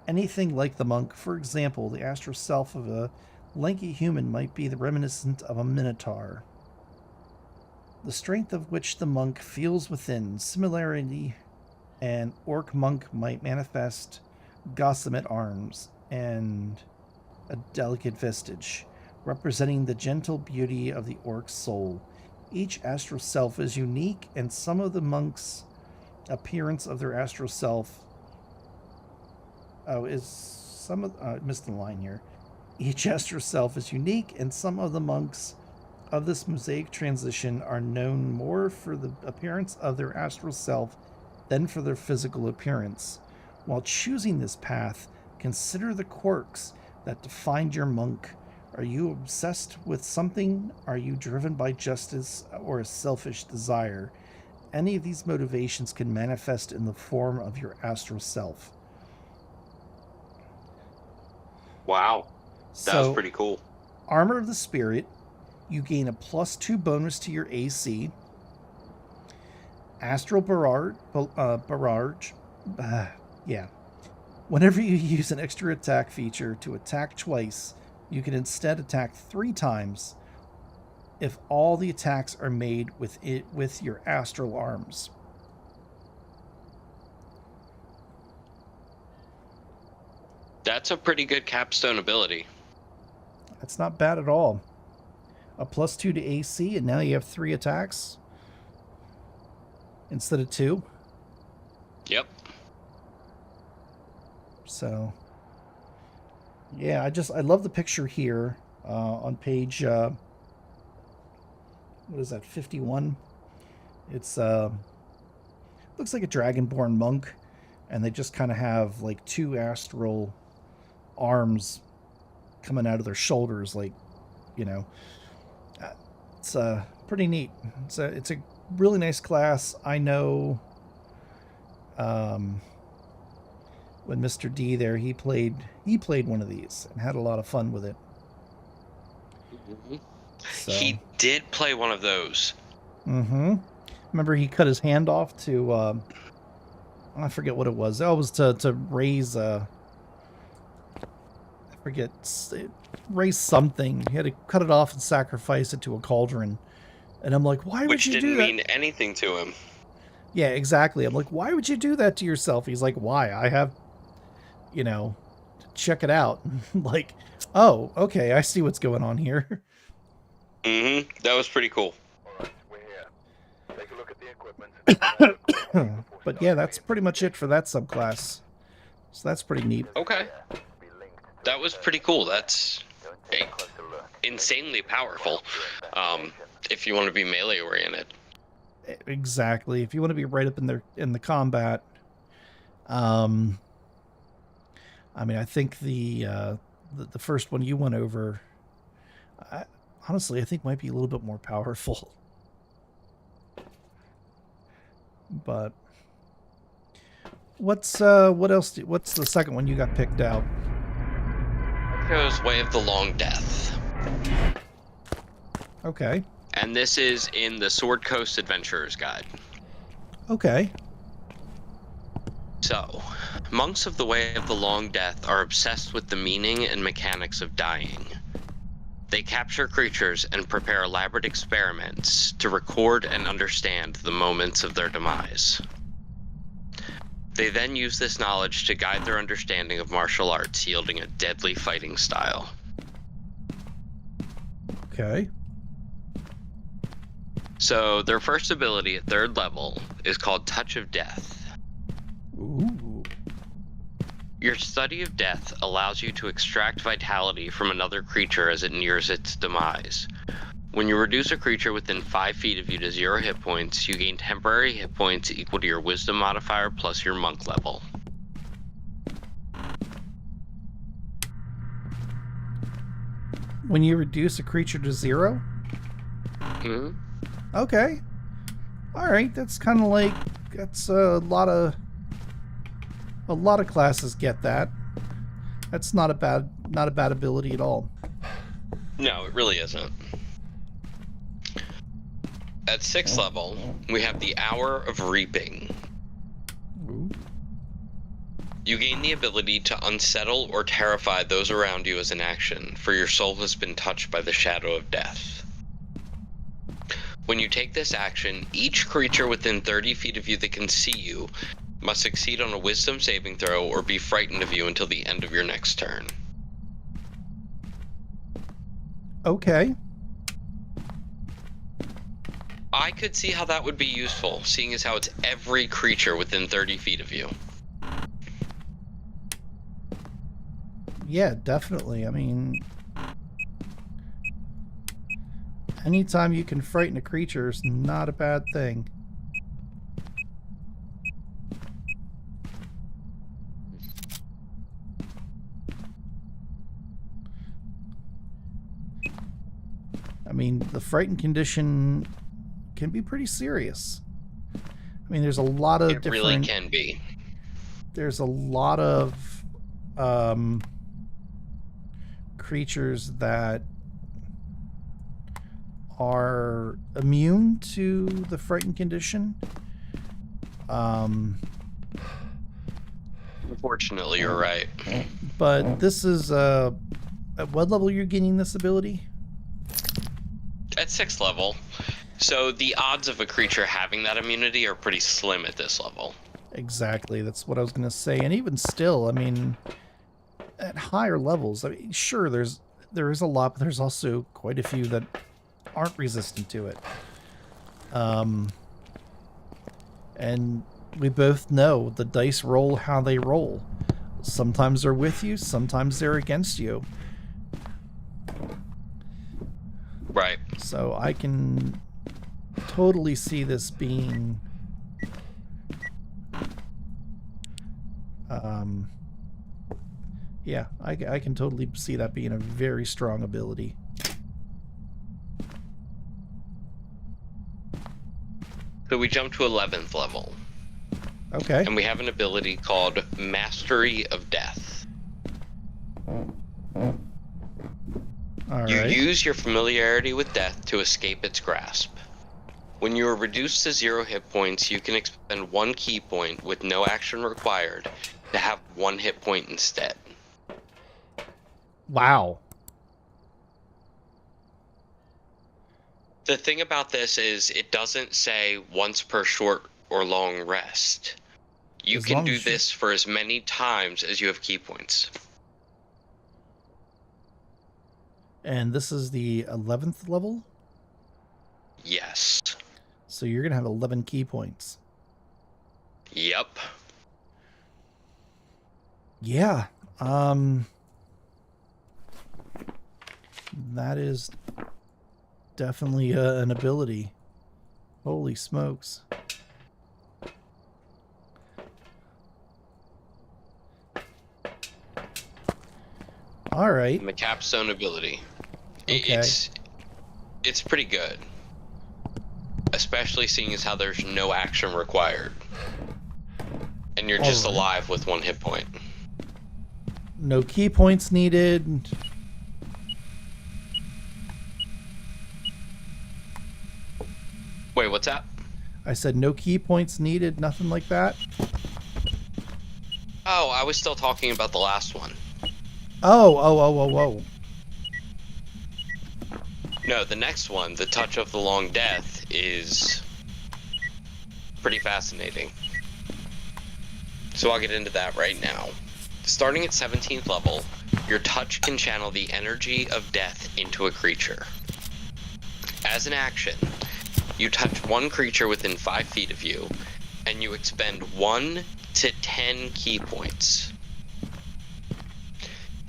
anything like the monk. For example, the astral self of a lanky human might be the reminiscent of a minotaur, the strength of which the monk feels within. Similarly, an orc monk might manifest gossamet arms and a delicate vestige, representing the gentle beauty of the orc's soul. Each astral self is unique, and some of the monks' appearance of their astral self missed the line here. Each astral self is unique, and some of the monks of this mosaic transition are known more for the appearance of their astral self than for their physical appearance. While choosing this path, consider the quirks that define your monk. Are you obsessed with something? Are you driven by justice or a selfish desire? Any of these motivations can manifest in the form of your astral self. Wow. That was pretty cool. Armor of the Spirit. You gain a +2 bonus to your AC. Astral Barrage. Whenever you use an extra attack feature to attack twice, you can instead attack 3 times if all the attacks are made with your astral arms. That's a pretty good capstone ability. That's not bad at all. A +2 to AC, and now you have 3 attacks instead of 2. Yep. So, yeah, I love the picture here on page, what is that, 51? It's, looks like a dragonborn monk, and they just kind of have like 2 astral arms coming out of their shoulders, like, you know. It's pretty neat. It's a really nice class. I know when Mr. D there, he played one of these and had a lot of fun with it. Mm-hmm. So, he did play one of those. Mm-hmm. Remember, he cut his hand off to I forget what it was. Oh, it was to raise raise something. He had to cut it off and sacrifice it to a cauldron. And I'm like, why would you do that? Which didn't mean anything to him. Yeah, exactly. I'm like, why would you do that to yourself? He's like, why? I have, you know, check it out. Like, oh, okay, I see what's going on here. Mm-hmm. That was pretty cool. Alright, we're here. Take a look at the equipment. But yeah, that's pretty much it for that subclass. So that's pretty neat. Okay. That was pretty cool. That's insanely powerful. If you want to be melee oriented. Exactly. If you want to be right up in the combat. I mean, I think the first one you went over, honestly, I think might be a little bit more powerful. But what's what else? What's the second one you got picked out? I chose Way of the Long Death. Okay. And this is in the Sword Coast Adventurer's Guide. Okay. So, monks of the Way of the Long Death are obsessed with the meaning and mechanics of dying. They capture creatures and prepare elaborate experiments to record and understand the moments of their demise. They then use this knowledge to guide their understanding of martial arts, yielding a deadly fighting style. Okay. So, their first ability at 3rd level is called Touch of Death. Ooh. Your study of death allows you to extract vitality from another creature as it nears its demise. When you reduce a creature within 5 feet of you to 0 hit points, you gain temporary hit points equal to your wisdom modifier plus your monk level. When you reduce a creature to 0? Mm-hmm. Okay. Alright, that's kind of like, that's a lot of classes get that. That's not a bad ability at all. No, it really isn't. At 6th level, we have the Hour of Reaping. Ooh. You gain the ability to unsettle or terrify those around you as an action, for your soul has been touched by the shadow of death. When you take this action, each creature within 30 feet of you that can see you must succeed on a wisdom saving throw or be frightened of you until the end of your next turn. Okay. I could see how that would be useful, seeing as how it's every creature within 30 feet of you. Yeah, definitely. I mean, anytime you can frighten a creature is not a bad thing. I mean, the frightened condition can be pretty serious. I mean, there's a lot of It really can be. There's a lot of creatures that are immune to the frightened condition. Unfortunately, you're right. But this is at what level you're gaining this ability? At 6th level. So the odds of a creature having that immunity are pretty slim at this level. Exactly, that's what I was going to say. And even still, I mean, at higher levels, I mean, sure, there is a lot, but there's also quite a few that aren't resistant to it. And we both know the dice roll how they roll. Sometimes they're with you, sometimes they're against you. Right. So I can totally see this being Yeah, I can totally see that being a very strong ability. So we jump to 11th level. Okay. And we have an ability called Mastery of Death. All You right. use your familiarity with death to escape its grasp. When you are reduced to 0 hit points, you can expend 1 key point with no action required to have 1 hit point instead. Wow. The thing about this is it doesn't say once per short or long rest. You As can long do as you- this for as many times as you have key points. And this is the 11th level? Yes. So you're going to have 11 key points. Yep. Yeah. That is definitely an ability. Holy smokes. All right. The capstone ability. Okay. It's pretty good. Especially seeing as how there's no action required. And you're just All right. alive with 1 hit point. No key points needed. Wait, what's that? I said no key points needed, nothing like that. Oh, I was still talking about the last one. Oh. No, the next one, the Touch of the Long Death, is pretty fascinating. So I'll get into that right now. Starting at 17th level, your touch can channel the energy of death into a creature. As an action, you touch one creature within 5 feet of you, and you expend 1 to 10 key points.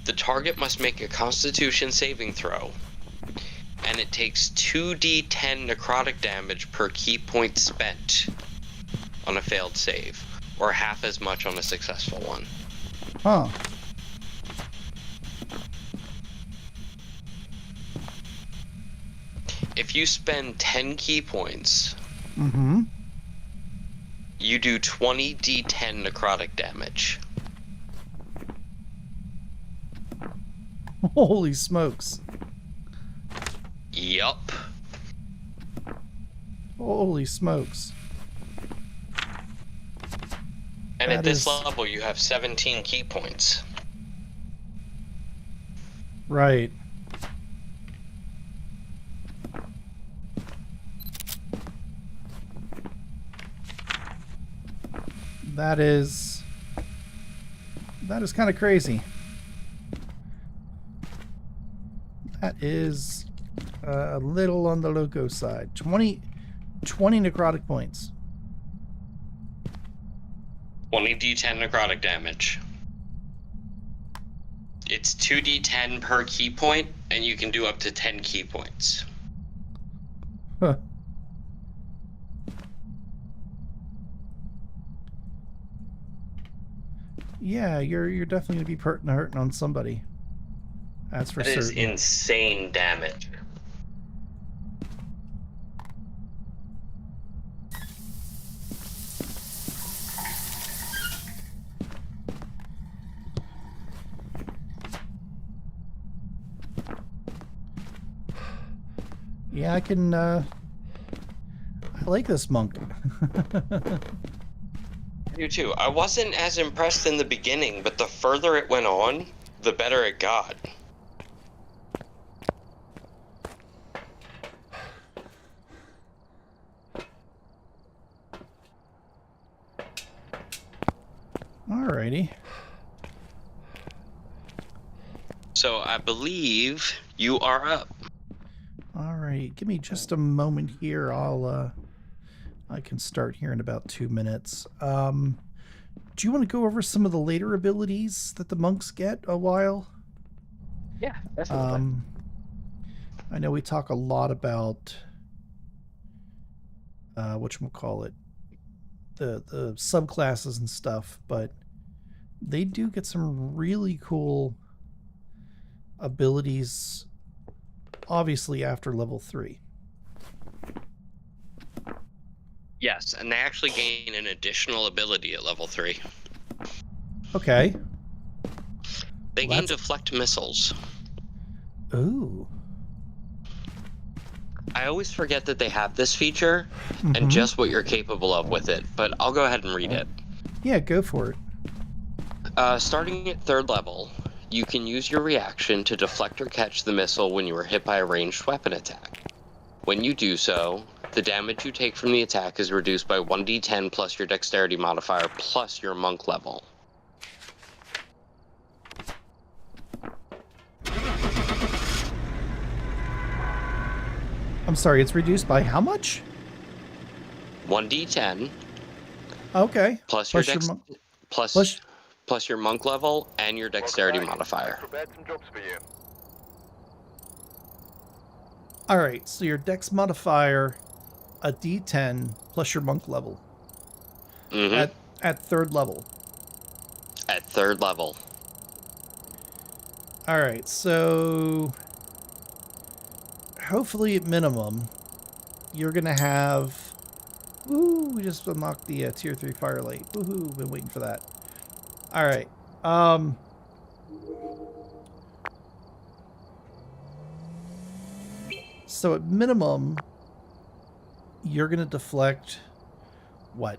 The target must make a Constitution saving throw, and it takes 2d10 necrotic damage per key point spent on a failed save, or half as much on a successful one. Huh. If you spend 10 key points, Mm-hmm. you do 20d10 necrotic damage. Holy smokes. Yup. Holy smokes. And That at this is- level, you have 17 key points. Right. That is kind of crazy. That is a little on the loco side. 20 necrotic points. 20d10 necrotic damage. It's 2d10 per key point, and you can do up to 10 key points. Huh. Yeah, you're definitely gonna be hurting on somebody. That's for That is certain. insane damage. Yeah, I can. I like this monk. You too. I wasn't as impressed in the beginning, but the further it went on, the better it got. Alrighty. So I believe you are up. Alright, give me just a moment here. I can start here in about 2 minutes. Do you want to go over some of the later abilities that the monks get a while? Yeah, that's I know we talk a lot about whatchamacallit, the subclasses and stuff, but They do get some really cool abilities, obviously, after level 3. Yes, and they actually gain an additional ability at level 3. Okay. They Well, gain deflect missiles. Ooh. I always forget that they have this feature and Mm-hmm. just what you're capable of with it, but I'll go ahead and read it. Yeah, go for it. Starting at 3rd level, you can use your reaction to deflect or catch the missile when you are hit by a ranged weapon attack. When you do so, the damage you take from the attack is reduced by 1d10 plus your dexterity modifier plus your monk level. I'm sorry, it's reduced by how much? 1d10 Okay. plus your plus. plus your monk level and your dexterity Welcome back. modifier. I've prepared some jobs for you. All right, so your dex modifier, a d10 plus your monk level Mm-hmm. at 3rd level. At 3rd level. All right, so hopefully at minimum, you're gonna have. Ooh, we just unlocked the tier 3 firelight. Woohoo! Been waiting for that. All right. So at minimum, you're gonna deflect what?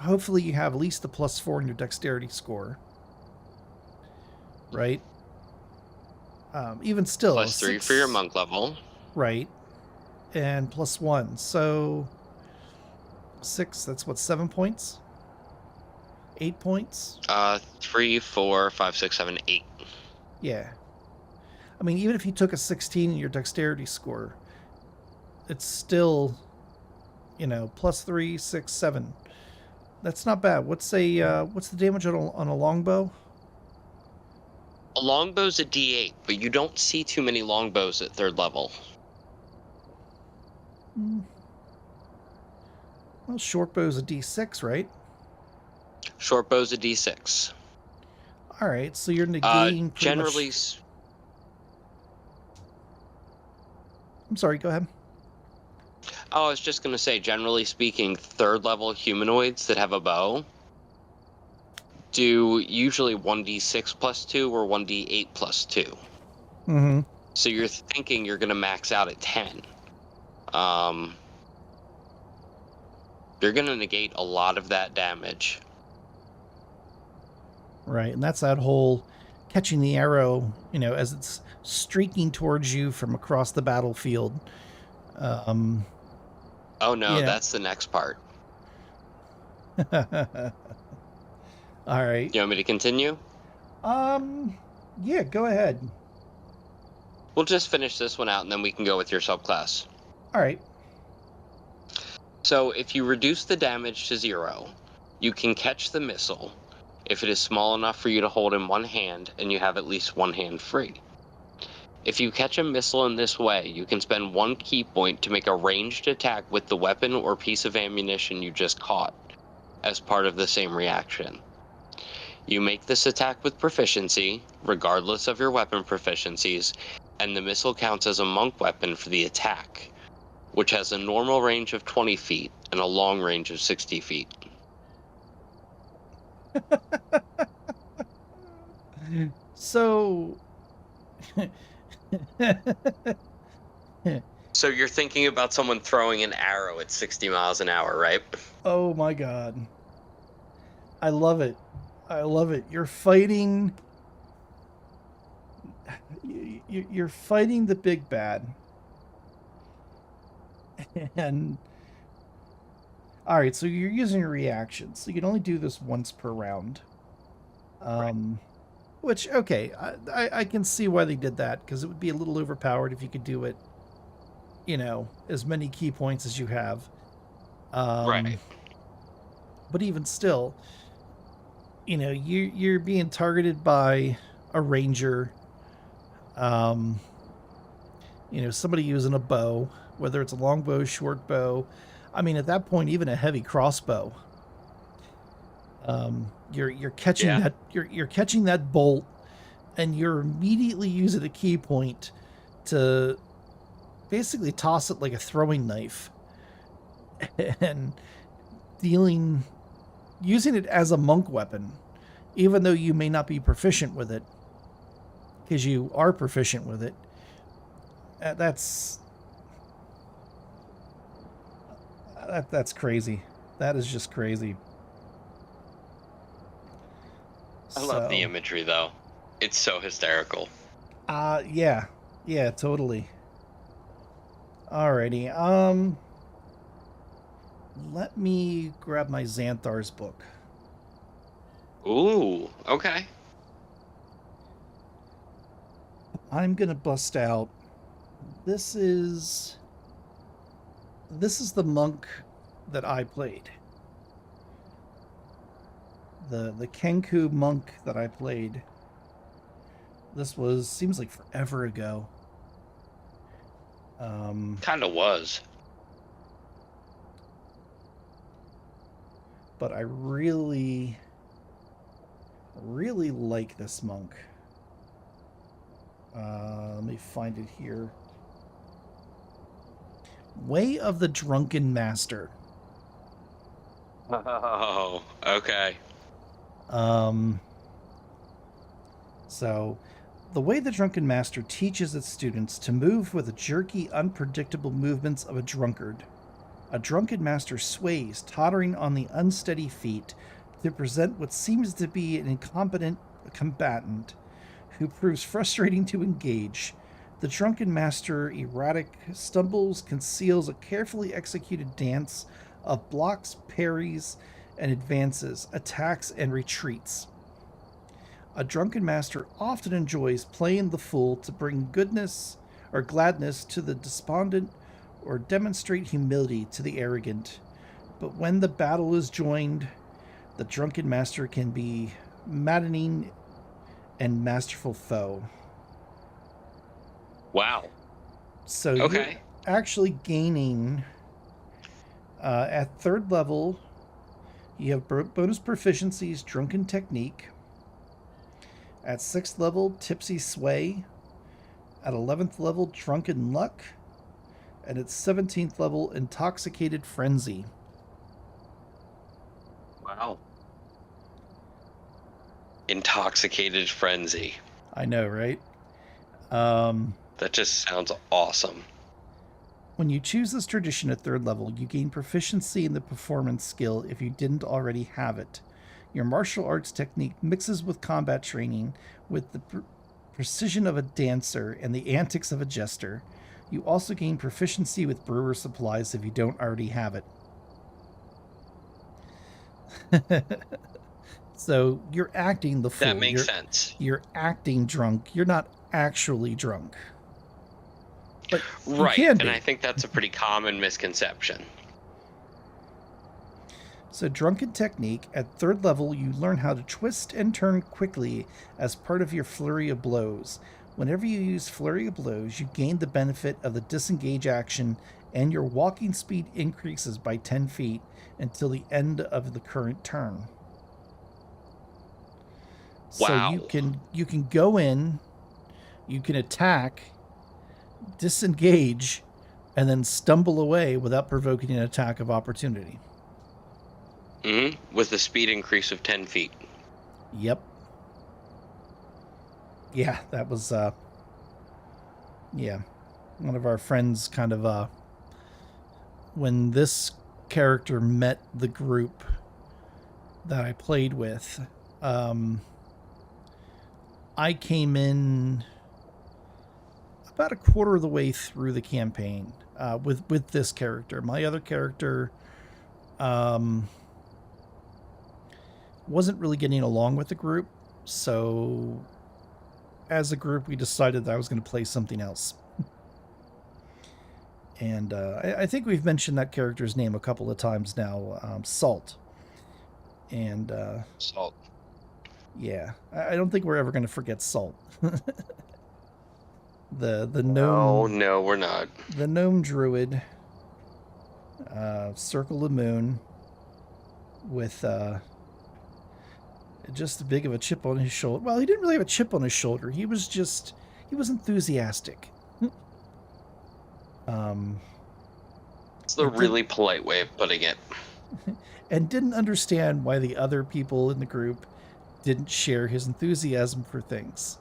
Hopefully you have at least a +4 in your dexterity score. Right? Even still, +3 for your monk level. Right. And +1. So 6, that's what, 7 points? 8 points? 3, 4, 5, 6, 7, 8. Yeah. I mean, even if you took a 16 in your dexterity score, it's still, +3, 6, 7. That's not bad. What's the damage on a longbow? A longbow's a d8, but you don't see too many longbows at 3rd level. Well, shortbow's a d6, right? Shortbow's a d6. All right, so you're negating generally. I'm sorry, go ahead. Oh, I was just going to say, generally speaking, 3rd level humanoids that have a bow do usually 1d6 plus 2 or 1d8 plus 2. Mm-hmm. So you're thinking you're going to max out at 10. You're going to negate a lot of that damage. Right, and that's that whole catching the arrow, as it's streaking towards you from across the battlefield. Oh no, yeah. That's the next part. All right. You want me to continue? Yeah, go ahead. We'll just finish this one out and then we can go with your subclass. All right. So if you reduce the damage to 0, you can catch the missile if it is small enough for you to hold in one hand and you have at least one hand free. If you catch a missile in this way, you can spend 1 key point to make a ranged attack with the weapon or piece of ammunition you just caught as part of the same reaction. You make this attack with proficiency, regardless of your weapon proficiencies, and the missile counts as a monk weapon for the attack, which has a normal range of 20 feet and a long range of 60 feet. So... So you're thinking about someone throwing an arrow at 60 miles an hour, right? Oh my god. I love it. I love it. You're fighting... You're fighting the big bad. And... Alright, so you're using a reaction. So you can only do this once per round. Which, okay, I can see why they did that, because it would be a little overpowered if you could do it, as many key points as you have. Right. But even still, you're being targeted by a ranger, somebody using a bow, whether it's a long bow, short bow. I mean, at that point, even a heavy crossbow. You're catching Yeah. that you're catching that bolt, and you're immediately using a key point to basically toss it like a throwing knife, and dealing using it as a monk weapon, even though you may not be proficient with it, because you are proficient with it. That's crazy. That is just crazy. I love the So, imagery though. It's so hysterical. yeah, yeah, totally. Alrighty, let me grab my Xanthar's book. Ooh, okay. I'm gonna bust out. This is the monk that I played. The Kenku monk that I played. This was seems like forever ago. Kind of was. But I really like this monk. Let me find it here. Way of the Drunken Master. Oh, okay. So, the way the Drunken Master teaches its students to move with the jerky, unpredictable movements of a drunkard. A drunken master sways, tottering on the unsteady feet, to present what seems to be an incompetent combatant who proves frustrating to engage. The drunken master, erratic, stumbles, conceals a carefully executed dance of blocks, parries, and advances, attacks, and retreats. A drunken master often enjoys playing the fool to bring goodness or gladness to the despondent or demonstrate humility to the arrogant. But when the battle is joined, the drunken master can be maddening and masterful foe. Wow. So you're Okay. actually gaining at third level. You have bonus proficiencies, drunken technique. At 6th level, tipsy sway. At 11th level, drunken luck. And at 17th level, intoxicated frenzy. Wow. Intoxicated frenzy. I know, right? That just sounds awesome. When you choose this tradition at 3rd level, you gain proficiency in the performance skill if you didn't already have it. Your martial arts technique mixes with combat training with the precision of a dancer and the antics of a jester. You also gain proficiency with brewer supplies if you don't already have it. So you're acting the fool. That makes sense. You're acting drunk. You're not actually drunk. But Right, you can be. and I think that's a pretty common misconception. So, drunken technique, at 3rd level, you learn how to twist and turn quickly as part of your flurry of blows. Whenever you use flurry of blows, you gain the benefit of the disengage action, and your walking speed increases by 10 feet until the end of the current turn. Wow. So you can go in, you can attack, disengage, and then stumble away without provoking an attack of opportunity. With the speed increase of 10 feet. Yep. Yeah, that was yeah. One of our friends kind of when this character met the group that I played with, I came in about a quarter of the way through the campaign with this character. My other character wasn't really getting along with the group, so as a group we decided that I was going to play something else. And I think we've mentioned that character's name a couple of times now, Salt. And Salt. Yeah, I don't think we're ever going to forget Salt. the gnome. Oh no, we're not. The gnome druid. Circle the moon with Just as big of a chip on his shoulder. Well, he didn't really have a chip on his shoulder. He was enthusiastic. It's the really polite way of putting it. And didn't understand why the other people in the group didn't share his enthusiasm for things.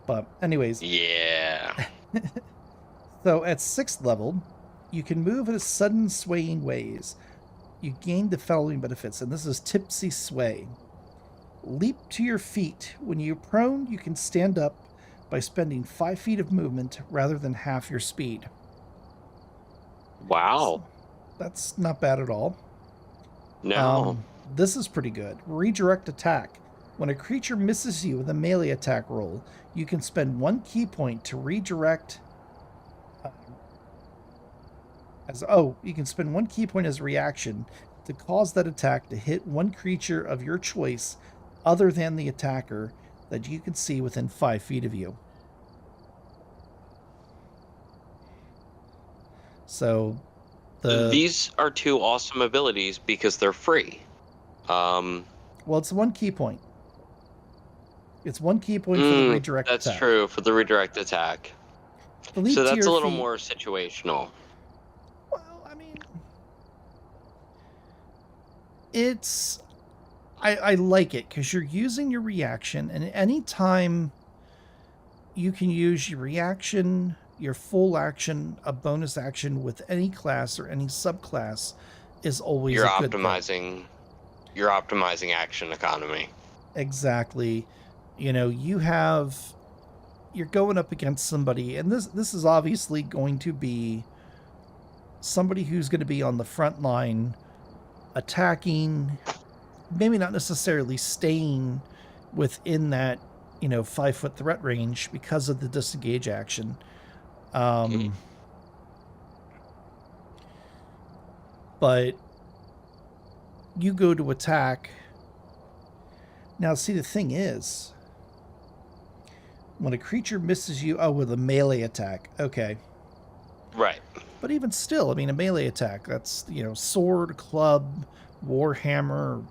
But anyways. Yeah. So at 6th level, you can move in a sudden swaying ways. You gain the following benefits, and this is tipsy sway. Leap to your feet. When you're prone, you can stand up by spending 5 feet of movement rather than half your speed. Wow. That's not bad at all. No. This is pretty good. Redirect attack. When a creature misses you with a melee attack roll, you can spend 1 key point to redirect. You can spend 1 key point as a reaction to cause that attack to hit one creature of your choice other than the attacker that you can see within 5 feet of you. So these are 2 awesome abilities because they're free. Well, it's 1 key point. It's 1 key point for the redirect attack. That's true, for the redirect attack. So that's a little more situational. Well, I mean, I like it because you're using your reaction, and anytime you can use your reaction, your full action, a bonus action with any class or any subclass is always a good thing. You're optimizing action economy. Exactly. You're going up against somebody, and this is obviously going to be somebody who's going to be on the front line attacking, maybe not necessarily staying within that 5-foot threat range because of the disengage action. But you go to attack. Now, see, the thing is, when a creature misses you, with a melee attack, okay. Right. But even still, I mean, a melee attack, that's, sword, club, warhammer,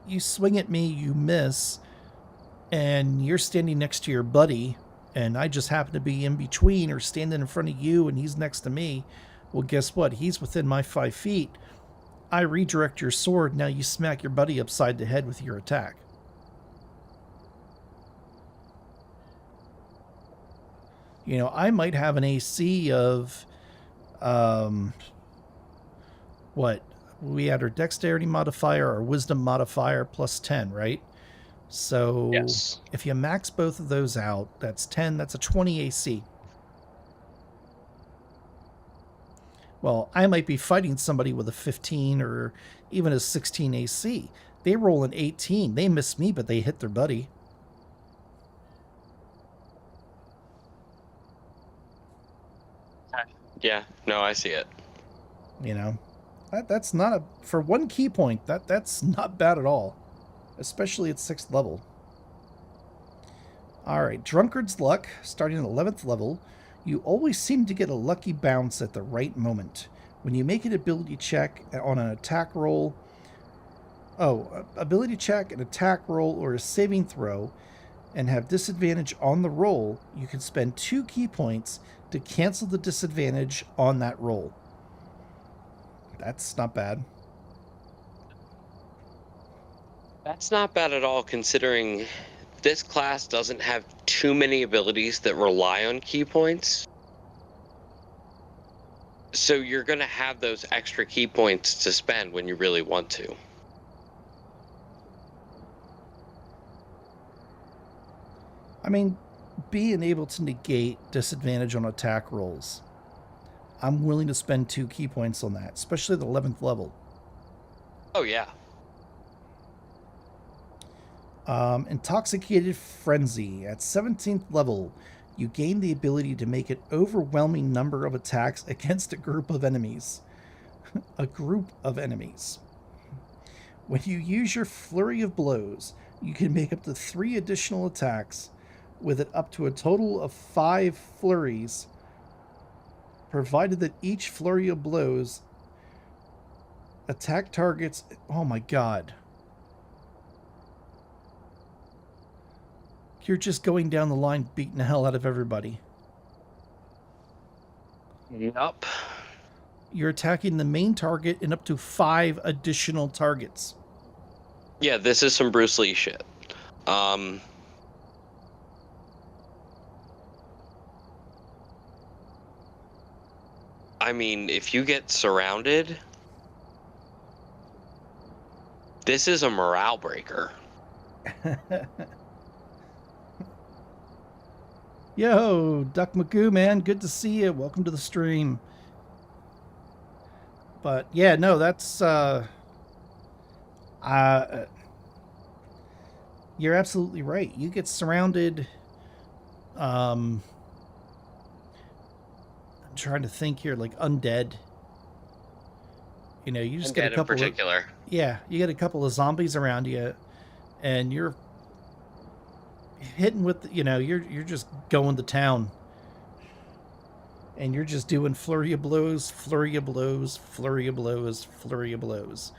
you swing at me, you miss, and you're standing next to your buddy, and I just happen to be in between or standing in front of you and he's next to me. Well, guess what? He's within my 5 feet. I redirect your sword. Now you smack your buddy upside the head with your attack. I might have an AC of, what? We had our dexterity modifier, our wisdom modifier, plus 10, right? So yes. If you max both of those out, that's 10, that's a 20 AC. Well, I might be fighting somebody with a 15 or even a 16 AC. They roll an 18. They miss me, but they hit their buddy. Yeah, no, I see it. That's not for 1 key point, that's not bad at all. Especially at 6th level. Alright, Drunkard's Luck, starting at 11th level. You always seem to get a lucky bounce at the right moment. When you make an ability check on an attack roll, ability check, an attack roll, or a saving throw, and have disadvantage on the roll, you can spend 2 key points to cancel the disadvantage on that roll. That's not bad. That's not bad at all, considering this class doesn't have too many abilities that rely on key points. So you're going to have those extra key points to spend when you really want to. I mean, being able to negate disadvantage on attack rolls, I'm willing to spend 2 key points on that, especially at the 11th level. Oh, yeah. Intoxicated Frenzy. At 17th level, you gain the ability to make an overwhelming number of attacks against a group of enemies. A group of enemies. When you use your Flurry of Blows, you can make up to 3 additional attacks, with it up to a total of 5 flurries, provided that each Flurry of Blows Attack targets. Oh my god. You're just going down the line beating the hell out of everybody. Yup. You're attacking the main target and up to 5 additional targets. Yeah, this is some Bruce Lee shit. I mean, if you get surrounded, this is a morale breaker. Yo, Duck Magoo, man, good to see you. Welcome to the stream. But yeah, no, that's you're absolutely right. You get surrounded. I'm trying to think here, like undead. You know, you just get a couple in particular. Yeah, you get a couple of zombies around you, and you're hitting with, you're just going to town. And you're just doing flurry of blows, flurry of blows, flurry of blows, flurry of blows.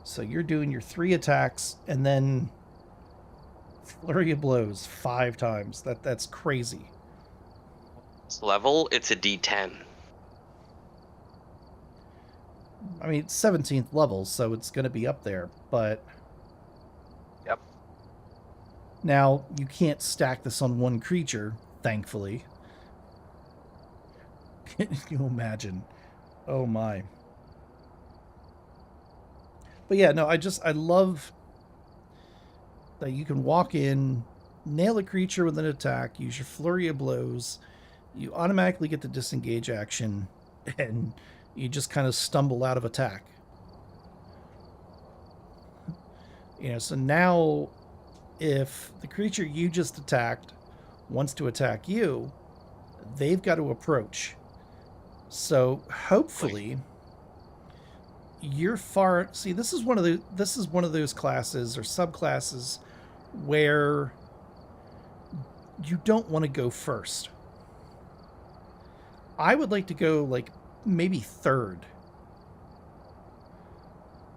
So you're doing your 3 attacks and then flurry of blows 5 times. That's crazy. This level, it's a D10. I mean, it's 17th level, so it's going to be up there, but... Yep. Now, you can't stack this on one creature, thankfully. Can you imagine? Oh my. But yeah, no, I love that you can walk in, nail a creature with an attack, use your flurry of blows, you automatically get the disengage action, and you just kind of stumble out of attack. So now if the creature you just attacked wants to attack you, they've got to approach. So hopefully you're far. See, this is one of those classes or subclasses where you don't want to go first. I would like to go like maybe third.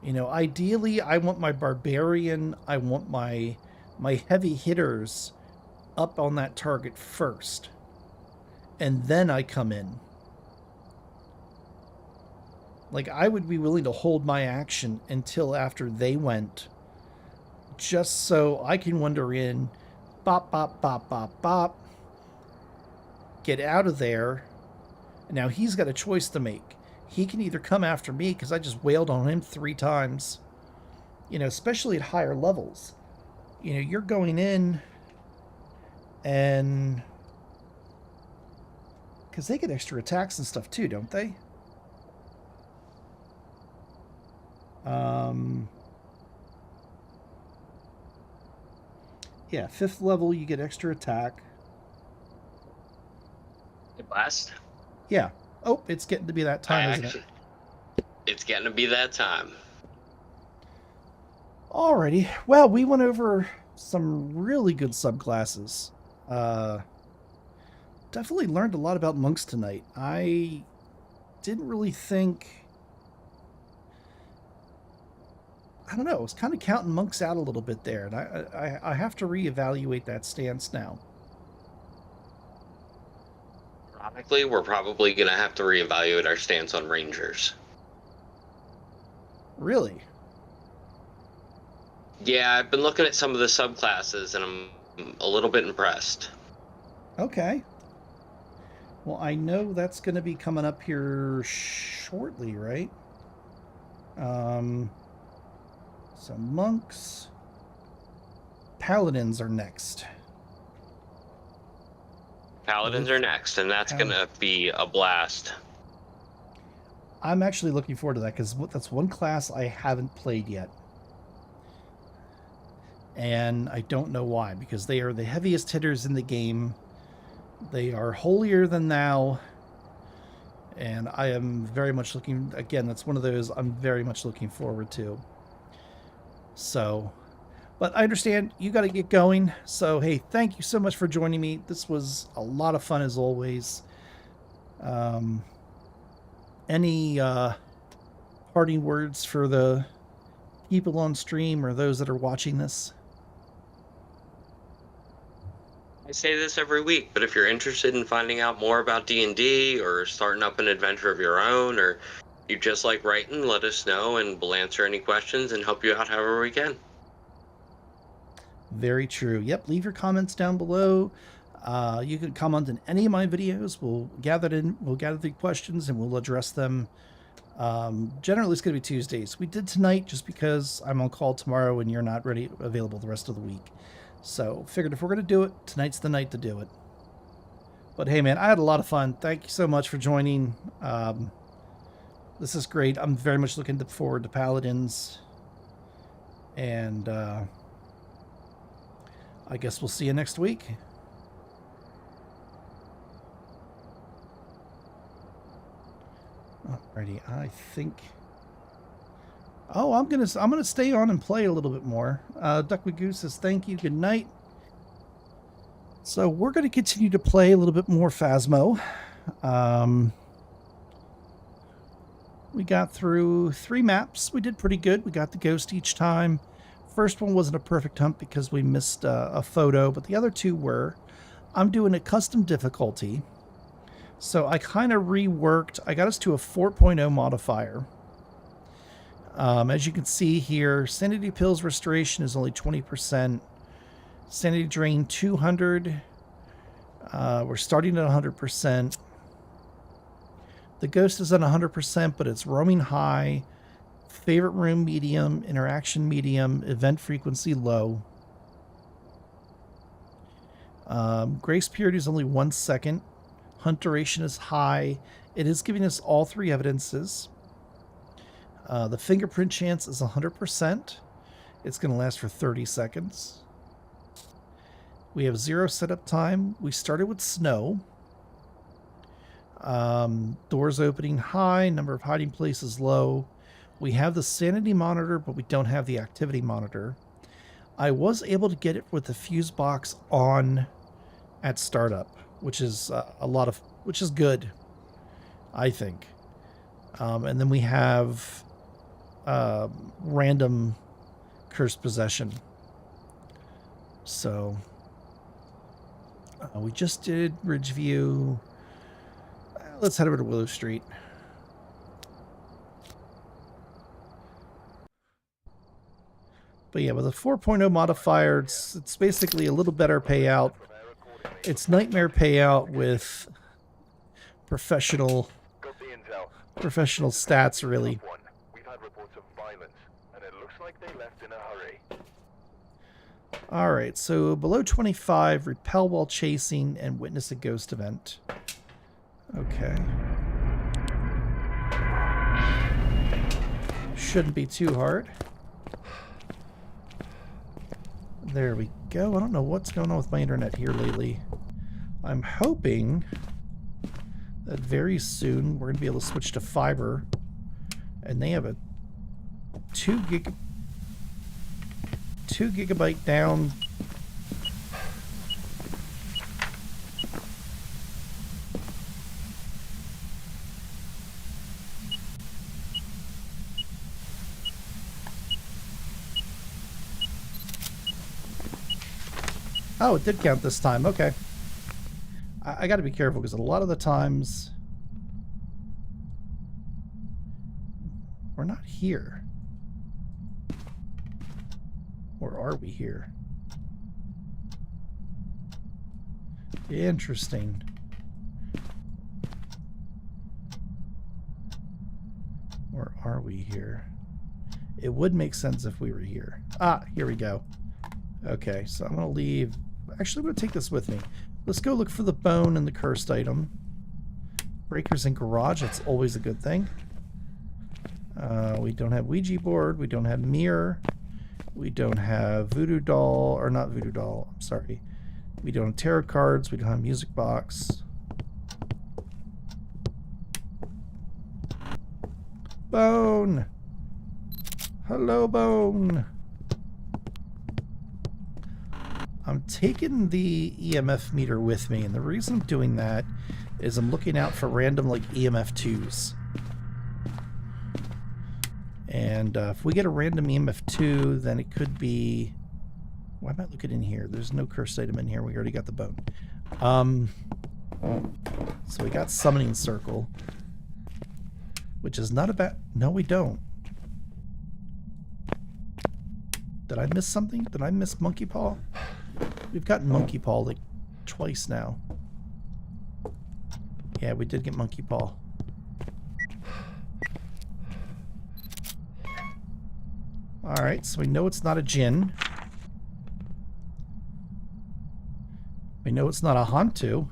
Ideally I want my barbarian, I want my heavy hitters up on that target first. And then I come in. Like, I would be willing to hold my action until after they went, just so I can wander in, bop, bop, bop, bop, bop, get out of there. Now he's got a choice to make. He can either come after me, because I just wailed on him 3 times, especially at higher levels. You're going in, and... because they get extra attacks and stuff too, don't they? Yeah, 5th level, you get extra attack. Blast? Yeah. Oh, it's getting to be that time, isn't it? It's getting to be that time. Alrighty. Well, we went over some really good subclasses. Definitely learned a lot about monks tonight. I didn't really think... I don't know, I was kind of counting monks out a little bit there, and I have to reevaluate that stance now. Ironically, we're probably going to have to reevaluate our stance on rangers. Really? Yeah, I've been looking at some of the subclasses, and I'm a little bit impressed. Okay. Well, I know that's going to be coming up here shortly, right? So monks, paladins are next. Paladins are next, and that's going to be a blast. I'm actually looking forward to that, because that's one class I haven't played yet. And I don't know why, because they are the heaviest hitters in the game. They are holier than thou. And I am very much looking... Again, that's one of those I'm very much looking forward to. So... But I understand you got to get going. So, hey, thank you so much for joining me. This was a lot of fun as always. Any parting words for the people on stream or those that are watching this? I say this every week, but if you're interested in finding out more about D&D or starting up an adventure of your own, or you just like writing, let us know and we'll answer any questions and help you out however we can. Very true. Yep, leave your comments down below. You can comment on any of my videos. We'll gather the questions and we'll address them. Generally, it's going to be Tuesdays. We did tonight just because I'm on call tomorrow and you're not available the rest of the week. So figured if we're going to do it, tonight's the night to do it. But hey, man, I had a lot of fun. Thank you so much for joining. This is great. I'm very much looking forward to Paladins. And I guess we'll see you next week. Alrighty, I think. Oh, I'm gonna stay on and play a little bit more. Duck Magoo says thank you, good night. So we're gonna continue to play a little bit more Phasmo. We got through 3 maps. We did pretty good. We got the ghost each time. First one wasn't a perfect hunt because we missed a photo, but the other 2 were. I'm doing a custom difficulty. So I kind of reworked. I got us to a 4.0 modifier. As you can see here, Sanity Pills Restoration is only 20%. Sanity Drain 200. We're starting at 100%. The Ghost is at 100%, but it's Roaming High. Favorite Room medium. Interaction medium. Event frequency low. Grace Purity is only 1 second. Hunt duration is high. It is giving us all 3 evidences. The fingerprint chance is 100%. It's going to last for 30 seconds. We have 0 setup time. We started with snow. Doors opening high. Number of hiding places low. We have the sanity monitor, but we don't have the activity monitor. I was able to get it with the fuse box on at startup, which is which is good, I think. And then we have random cursed possession. So we just did Ridgeview. Let's head over to Willow Street. But yeah, with a 4.0 modifier, it's basically a little better payout. It's nightmare payout with professional stats, really. We've had reports of violence, and it looks like they left in a hurry. Alright, so below 25, repel while chasing and witness a ghost event. Okay. Shouldn't be too hard. There we go. I don't know what's going on with my internet here lately. I'm hoping that very soon we're going to be able to switch to fiber. And they have a 2 gigabyte down. Oh, it did count this time. Okay. I got to be careful because a lot of the times we're not here. Or are we here? Interesting. Or are we here? It would make sense if we were here. Ah, here we go. Okay, so I'm going to leave. Actually, I'm going to take this with me. Let's go look for the bone and the cursed item. Breakers in garage, that's always a good thing. We don't have Ouija board. We don't have mirror. We don't have voodoo doll, or not voodoo doll, I'm sorry. We don't have tarot cards. We don't have music box. Bone! Hello, Bone! I'm taking the EMF meter with me, and the reason I'm doing that is I'm looking out for random, like, EMF 2s. And if we get a random EMF2, then it could be... Why am I looking in here? There's no cursed item in here. We already got the bone. So we got Summoning Circle, which is not a bad... No, we don't. Did I miss something? Did I miss Monkey Paw? We've gotten Monkey Paw like twice now. Yeah, we did get Monkey Paw. Alright, so we know it's not a Djinn. We know it's not a Hantu.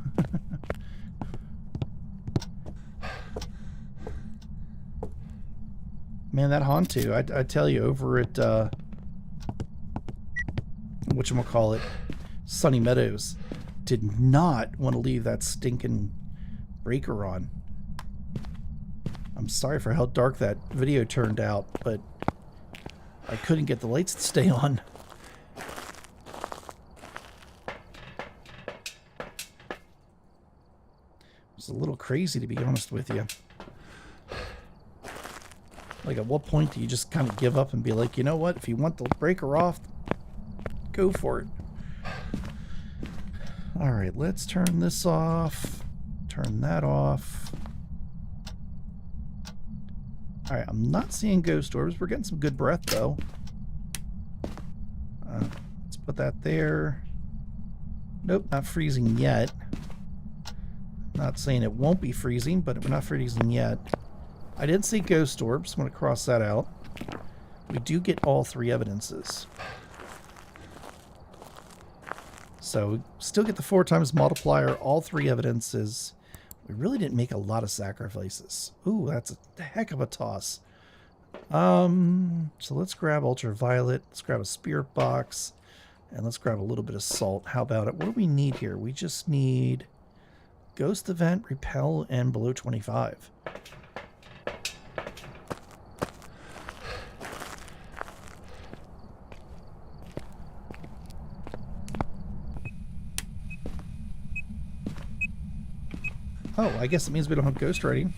Man, that Hantu, I tell you, over at, whatchamacallit, Sunny Meadows, did not want to leave that stinking breaker on. I'm sorry for how dark that video turned out, but I couldn't get the lights to stay on. It's a little crazy, to be honest with you. Like, at what point do you just kind of give up and be like, you know what? If you want the breaker off, go for it. Alright, let's turn this off. Turn that off. Alright, I'm not seeing ghost orbs. We're getting some good breath, though. Let's put that there. Nope, not freezing yet. Not saying it won't be freezing, but we're not freezing yet. I didn't see ghost orbs. I'm going to cross that out. We do get all 3 evidences. So we still get the 4 times multiplier, all 3 evidences. We really didn't make a lot of sacrifices. Ooh, that's a heck of a toss. So let's grab ultraviolet. Let's grab a spirit box. And let's grab a little bit of salt. How about it? What do we need here? We just need ghost event, repel, and below 25. Oh, I guess it means we don't have ghost rating.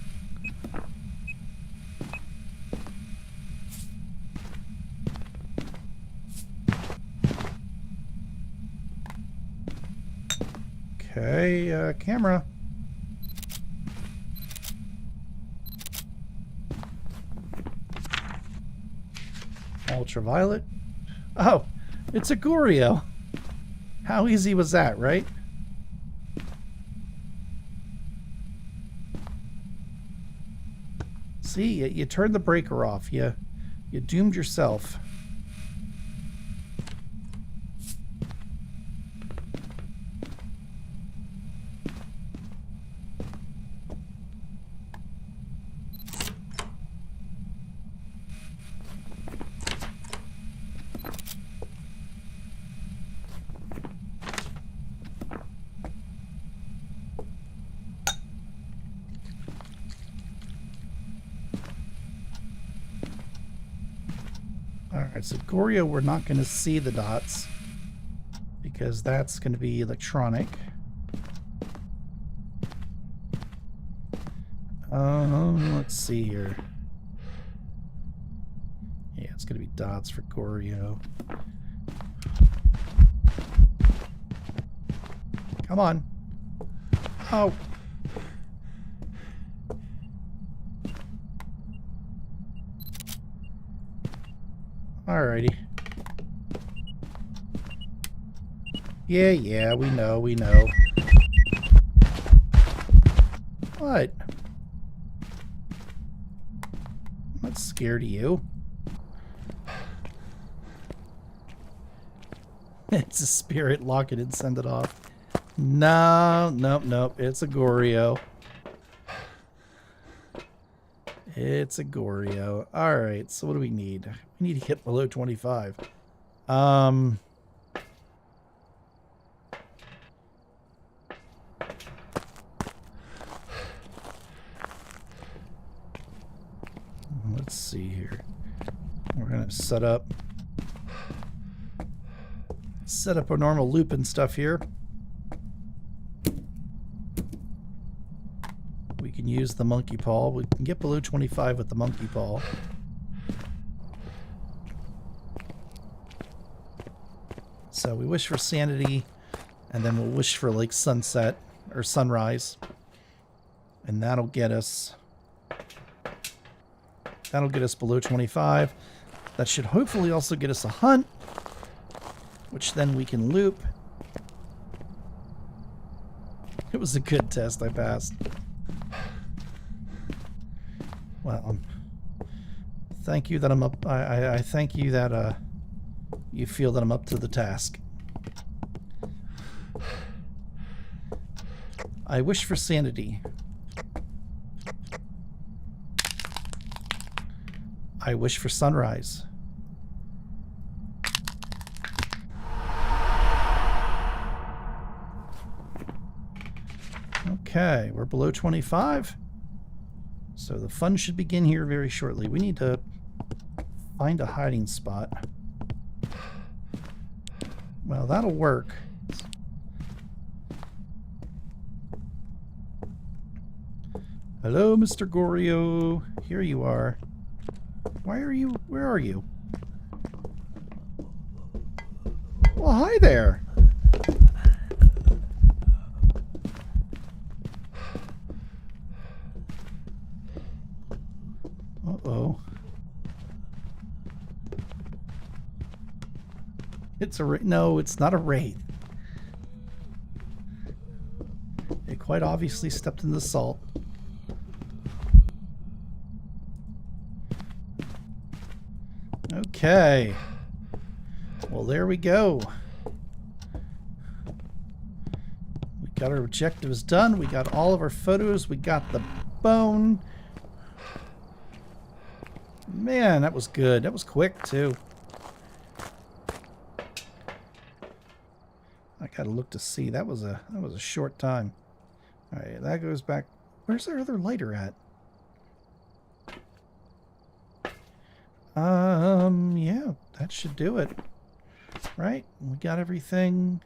Okay, camera. Ultraviolet. Oh, it's a Goryo. How easy was that, right? See, you turned the breaker off. You doomed yourself. Alright, so Goryo, we're not going to see the dots because that's going to be electronic. Let's see here. Yeah, it's going to be dots for Goryo. Come on. Oh. Alrighty. Yeah, we know. What? I'm not scared of you. It's a spirit. Lock it and send it off. No, nope. It's a Goryo. It's a Goryo. Alright, so what do we need? We need to hit below 25. Let's see here. We're going to set up a normal loop and stuff here. We can use the monkey paw. We can get below 25 with the monkey paw. So we wish for sanity, and then we'll wish for like sunset or sunrise. And that'll get us below 25. That should hopefully also get us a hunt, which then we can loop. It was a good test. I passed. Well, thank you that I'm up. I thank you that you feel that I'm up to the task. I wish for sanity. I wish for sunrise. Okay, we're below 25. So the fun should begin here very shortly. We need to find a hiding spot. Well, that'll work. Hello, Mr. Gorio. Here you are. Where are you? Well, hi there. Uh-oh. It's a no, it's not a wraith. It quite obviously stepped in the salt. Okay. Well, there we go. We got our objectives done. We got all of our photos. We got the bone. Man, that was good. That was quick, too. I gotta look to see. That was a short time. All right, that goes back. Where's our other lighter at? Yeah, that should do it. Right? We got everything.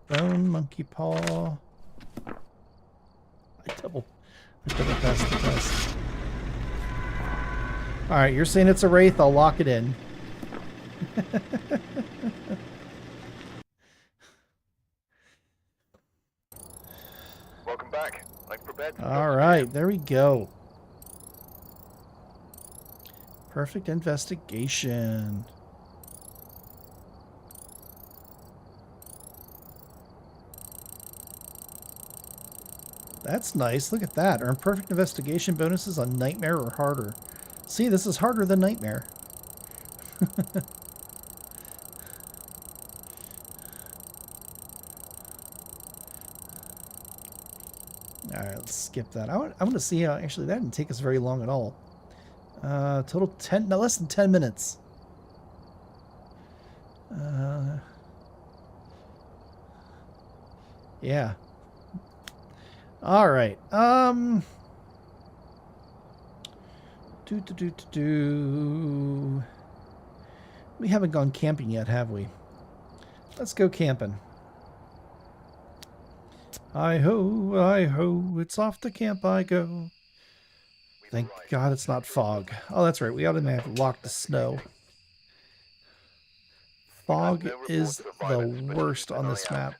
Bone, monkey paw. I double passed the test. Alright, you're saying it's a wraith, I'll lock it in. Welcome back. Like prepared. Alright, there we go. Perfect investigation. That's nice. Look at that. Earn perfect investigation bonuses on Nightmare or harder. See, this is harder than Nightmare. Alright, let's skip that. I want to see how... Actually, that didn't take us very long at all. Total 10... No, less than 10 minutes. Yeah. Alright. We haven't gone camping yet, have we? Let's go camping. Hi-ho, it's off to camp I go. Thank God it's not fog. Oh, that's right. We ought to have locked the snow. Fog is the worst on this map.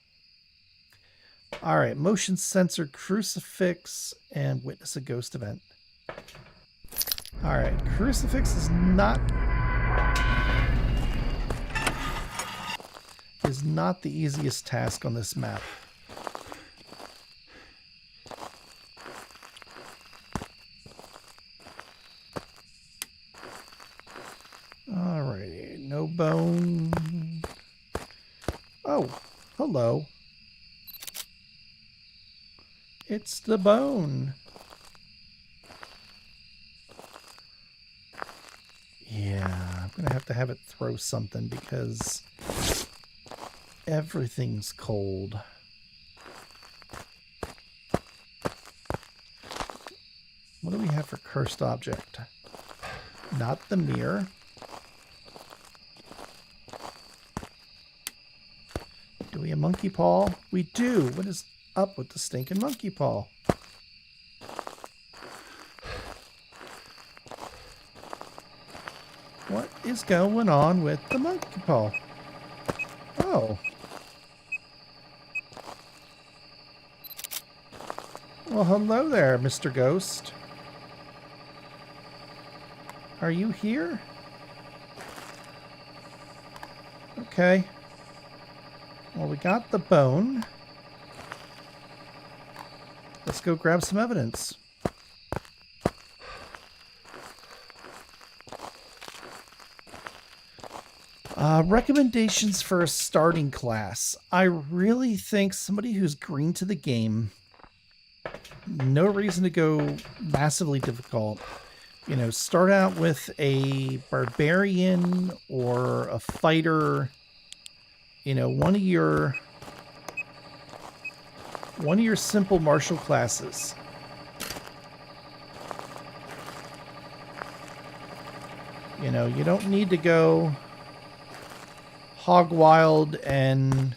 Alright, motion sensor, crucifix, and witness a ghost event. Alright, crucifix is not the easiest task on this map. Alrighty, no bone. Oh, hello. It's the bone. Yeah, I'm gonna have it throw something because everything's cold. What do we have for cursed object? Not the mirror. Do we have monkey paw? We do. What is up with the stinking monkey paw? What is going on with the monkey paw? Oh. Well, hello there, Mr. Ghost. Are you here? Okay. Well, we got the bone. Let's go grab some evidence. Recommendations for a starting class. I really think somebody who's green to the game. No reason to go massively difficult. You know, start out with a barbarian or a fighter. You know, one of your simple martial classes. You know, you don't need to go hog wild and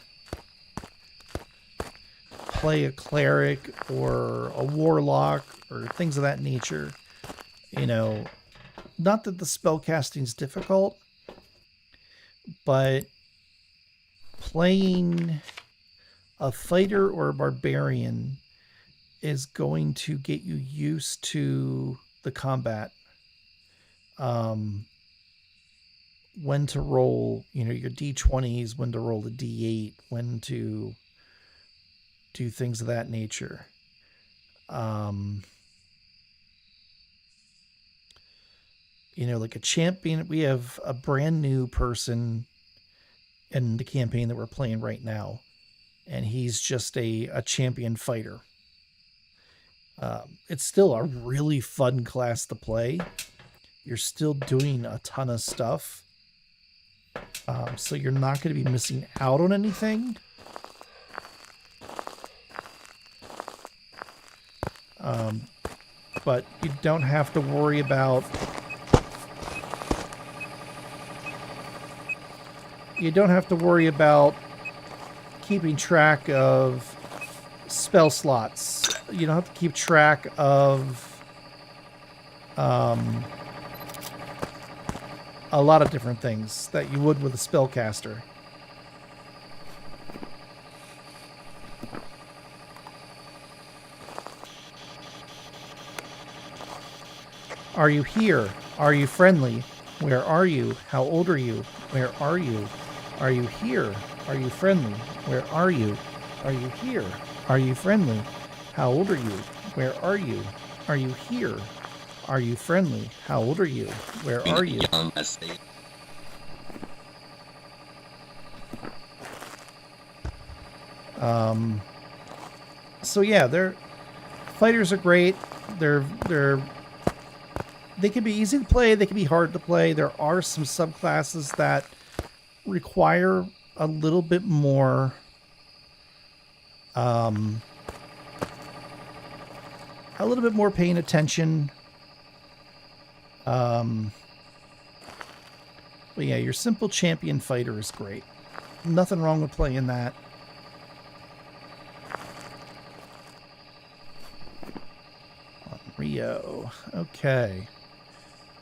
play a cleric or a warlock or things of that nature. You know, not that the spellcasting is difficult, but playing a fighter or a barbarian is going to get you used to the combat. When to roll, you know, your D20s, when to roll the D8, when to do things of that nature. You know, like a champion, we have a brand new person in the campaign that we're playing right now, and he's just a champion fighter. It's still a really fun class to play. You're still doing a ton of stuff. So you're not going to be missing out on anything. But you don't have to worry about... You don't have to worry about keeping track of spell slots. You don't have to keep track of a lot of different things that you would with a spellcaster. Are you here? Are you friendly? Where are you? How old are you? Where are you? Are you here? Are you friendly? Where are you? Are you here? Are you friendly? How old are you? Where are you? Are you here? Are you friendly? How old are you? Where are you? So yeah, fighters are great. They can be easy to play, they can be hard to play. There are some subclasses that require a little bit more paying attention. But yeah, your simple champion fighter is great. Nothing wrong with playing that. Rio. Okay.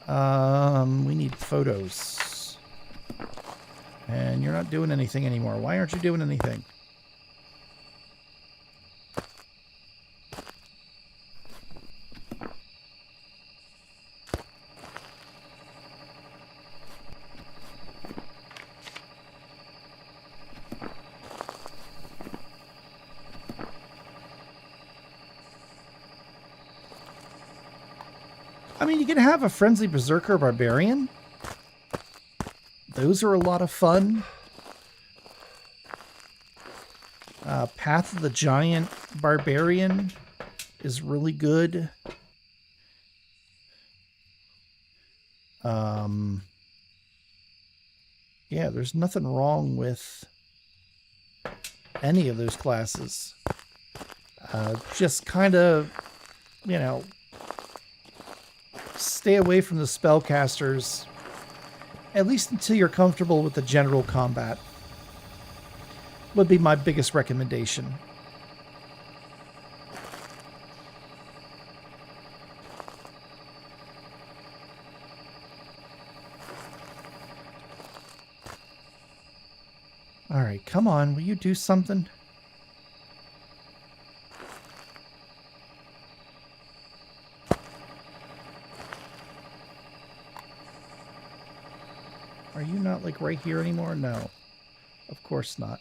We need photos. And you're not doing anything anymore. Why aren't you doing anything? I mean, you can have a Frenzy Berserker Barbarian. Those are a lot of fun. Path of the Giant Barbarian is really good. Yeah, there's nothing wrong with any of those classes. Just kind of, you know, stay away from the spellcasters, at least until you're comfortable with the general combat, would be my biggest recommendation. Alright, come on. Will you do something? Are you not, like, right here anymore? No. Of course not.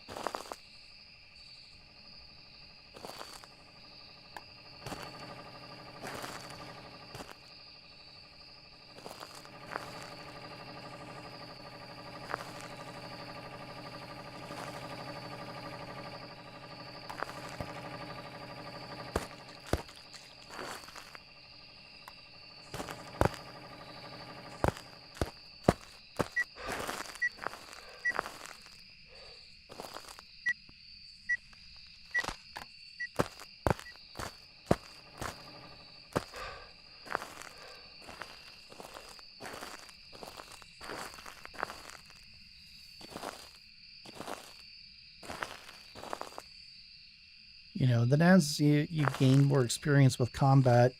You know, then as you gain more experience with combat,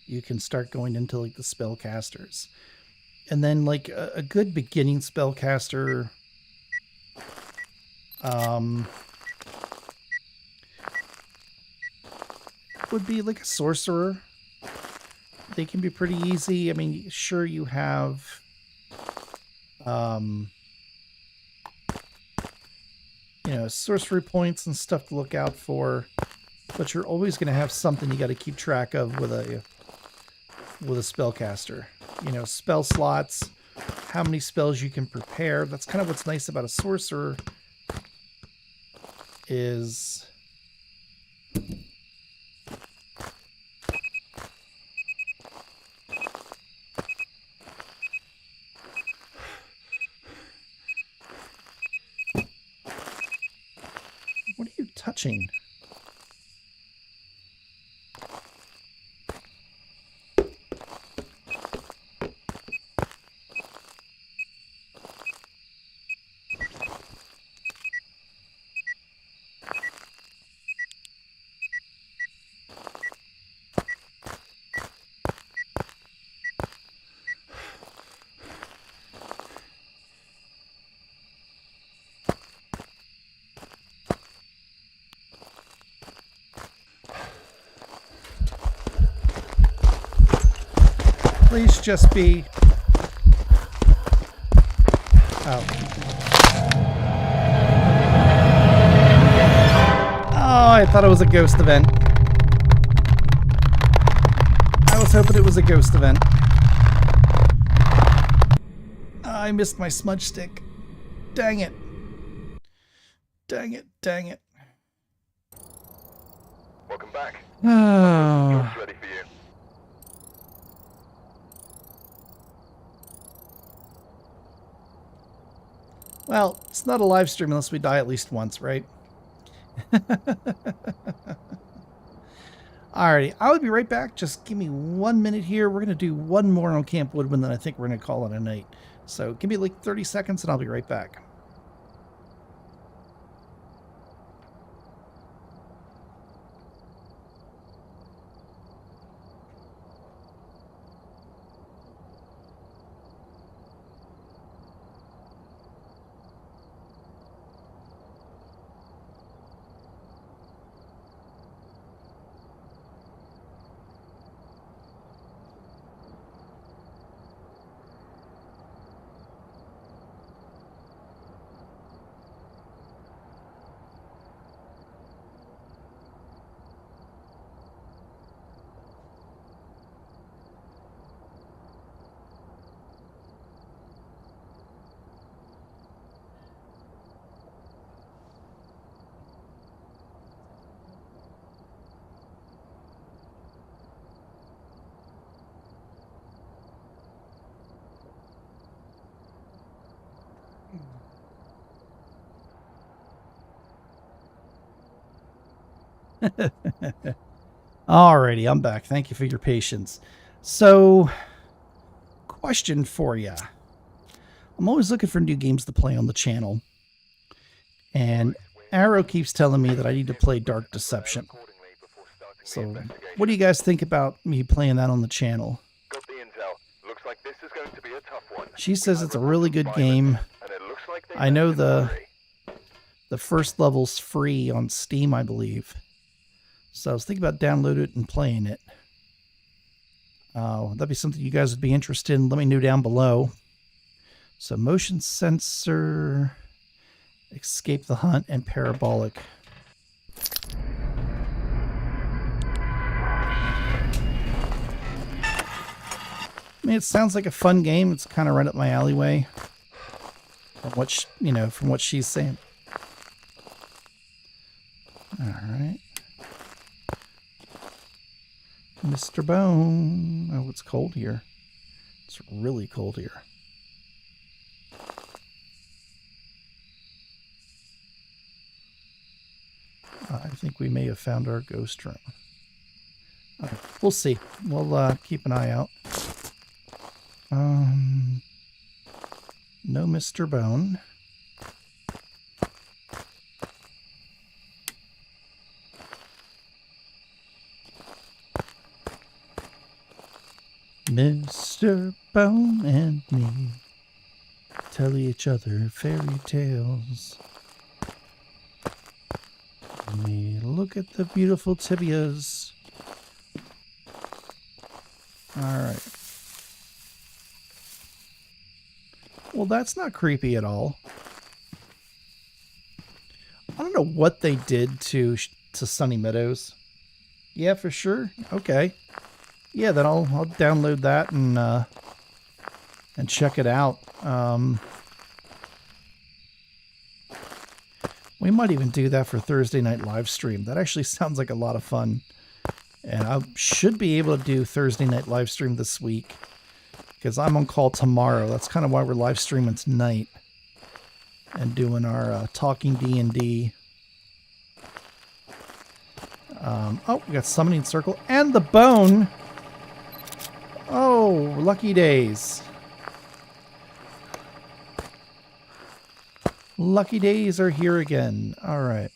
you can start going into like the spellcasters. And then like a good beginning spellcaster would be like a sorcerer. They can be pretty easy. I mean, sure you have you know, sorcery points and stuff to look out for, but you're always going to have something you got to keep track of with a spellcaster. You know, spell slots, how many spells you can prepare. That's kind of what's nice about a sorcerer is what are you touching? Please just be... Oh. Oh, I thought it was a ghost event. I was hoping it was a ghost event. I missed my smudge stick. Dang it. Dang it, dang it. Welcome back. Oh. It's ready for you. Well, it's not a live stream unless we die at least once, right? Alrighty, I will be right back. Just give me 1 minute here. We're going to do one more on Camp Woodwind, then I think we're going to call it a night. So give me like 30 seconds and I'll be right back. Alrighty, I'm back. Thank you for your patience. So, question for you. I'm always looking for new games to play on the channel. And Arrow keeps telling me that I need to play Dark Deception. So, what do you guys think about me playing that on the channel? Got the intel. Looks like this is going to be a tough one. She says it's a really good game. And it looks like they I know mentioned the... already. The first level's free on Steam, I believe. So I was thinking about downloading it and playing it. That'd be something you guys would be interested in. Let me know down below. So motion sensor, escape the hunt, and parabolic. I mean, it sounds like a fun game. It's kind of right up my alleyway. From what from what she's saying. All right, Mr. Bone. Oh, it's cold here. It's really cold here. I think we may have found our ghost room. We'll see. We'll keep an eye out. No Mr. Bone. Mr. Bone and me tell each other fairy tales. Let me look at the beautiful tibias. Alright. Well, that's not creepy at all. I don't know what they did to Sunny Meadows. Yeah, for sure. Okay. Yeah, then I'll download that and check it out. We might even do that for Thursday night live stream. That actually sounds like a lot of fun. And I should be able to do Thursday night live stream this week, because I'm on call tomorrow. That's kind of why we're live streaming tonight and doing our talking D&D. Oh, we got summoning circle and the bone. Oh, lucky days. Lucky days are here again. All right.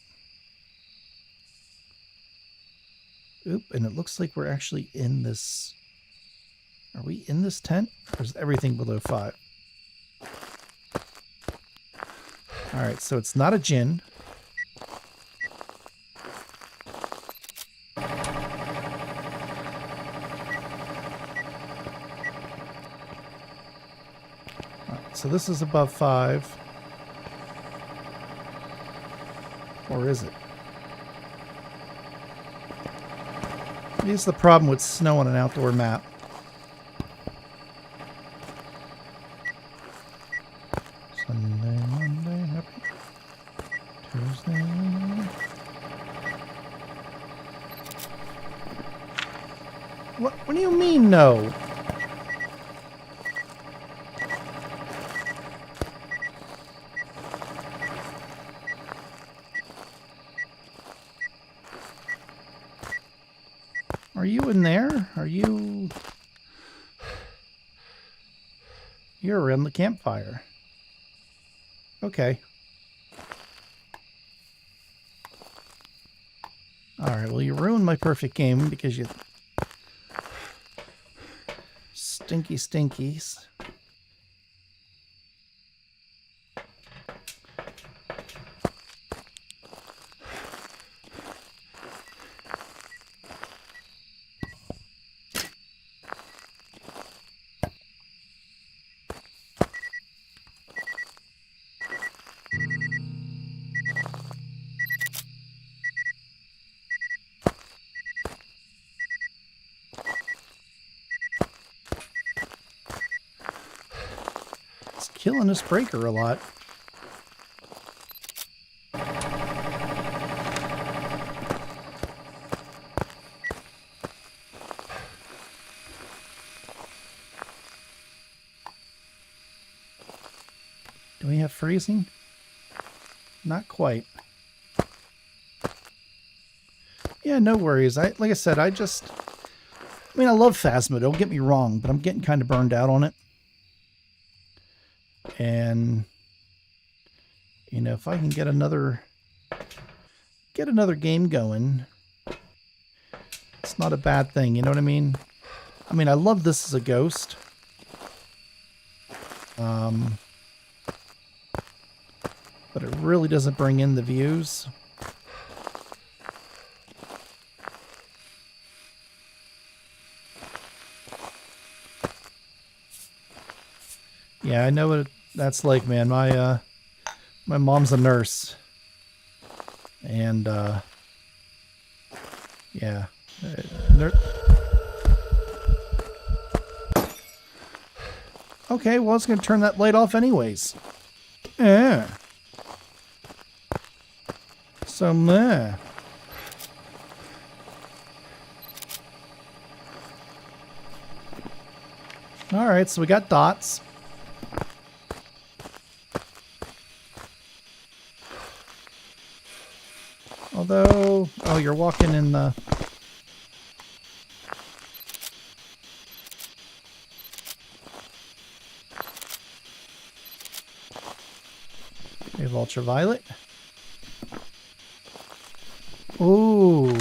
Oop, and it looks like we're actually in this. Are we in this tent? Or is everything below 5? All right, so it's not a djinn. So this is above 5. Or is it? This is the problem with snow on an outdoor map. Sunday, Monday, happy Tuesday. What do you mean, no? Are you in there? Are you... You're around the campfire. Okay. Alright, well you ruined my perfect game because you... Stinky stinkies. Killing this breaker a lot. Do we have freezing? Not quite. Yeah, no worries. Like I said, I mean, I love Phasmo, don't get me wrong, but I'm getting kind of burned out on it. And you know, if I can get another game going, it's not a bad thing, you know what I mean? I mean, I love this as a ghost. but it really doesn't bring in the views. Yeah, I know what that's like, man. My mom's a nurse, and yeah, okay. Well, it's gonna turn that light off anyways. Yeah. So meh. All right, so we got dots. Although, oh, you're walking in the... We have ultraviolet. Ooh,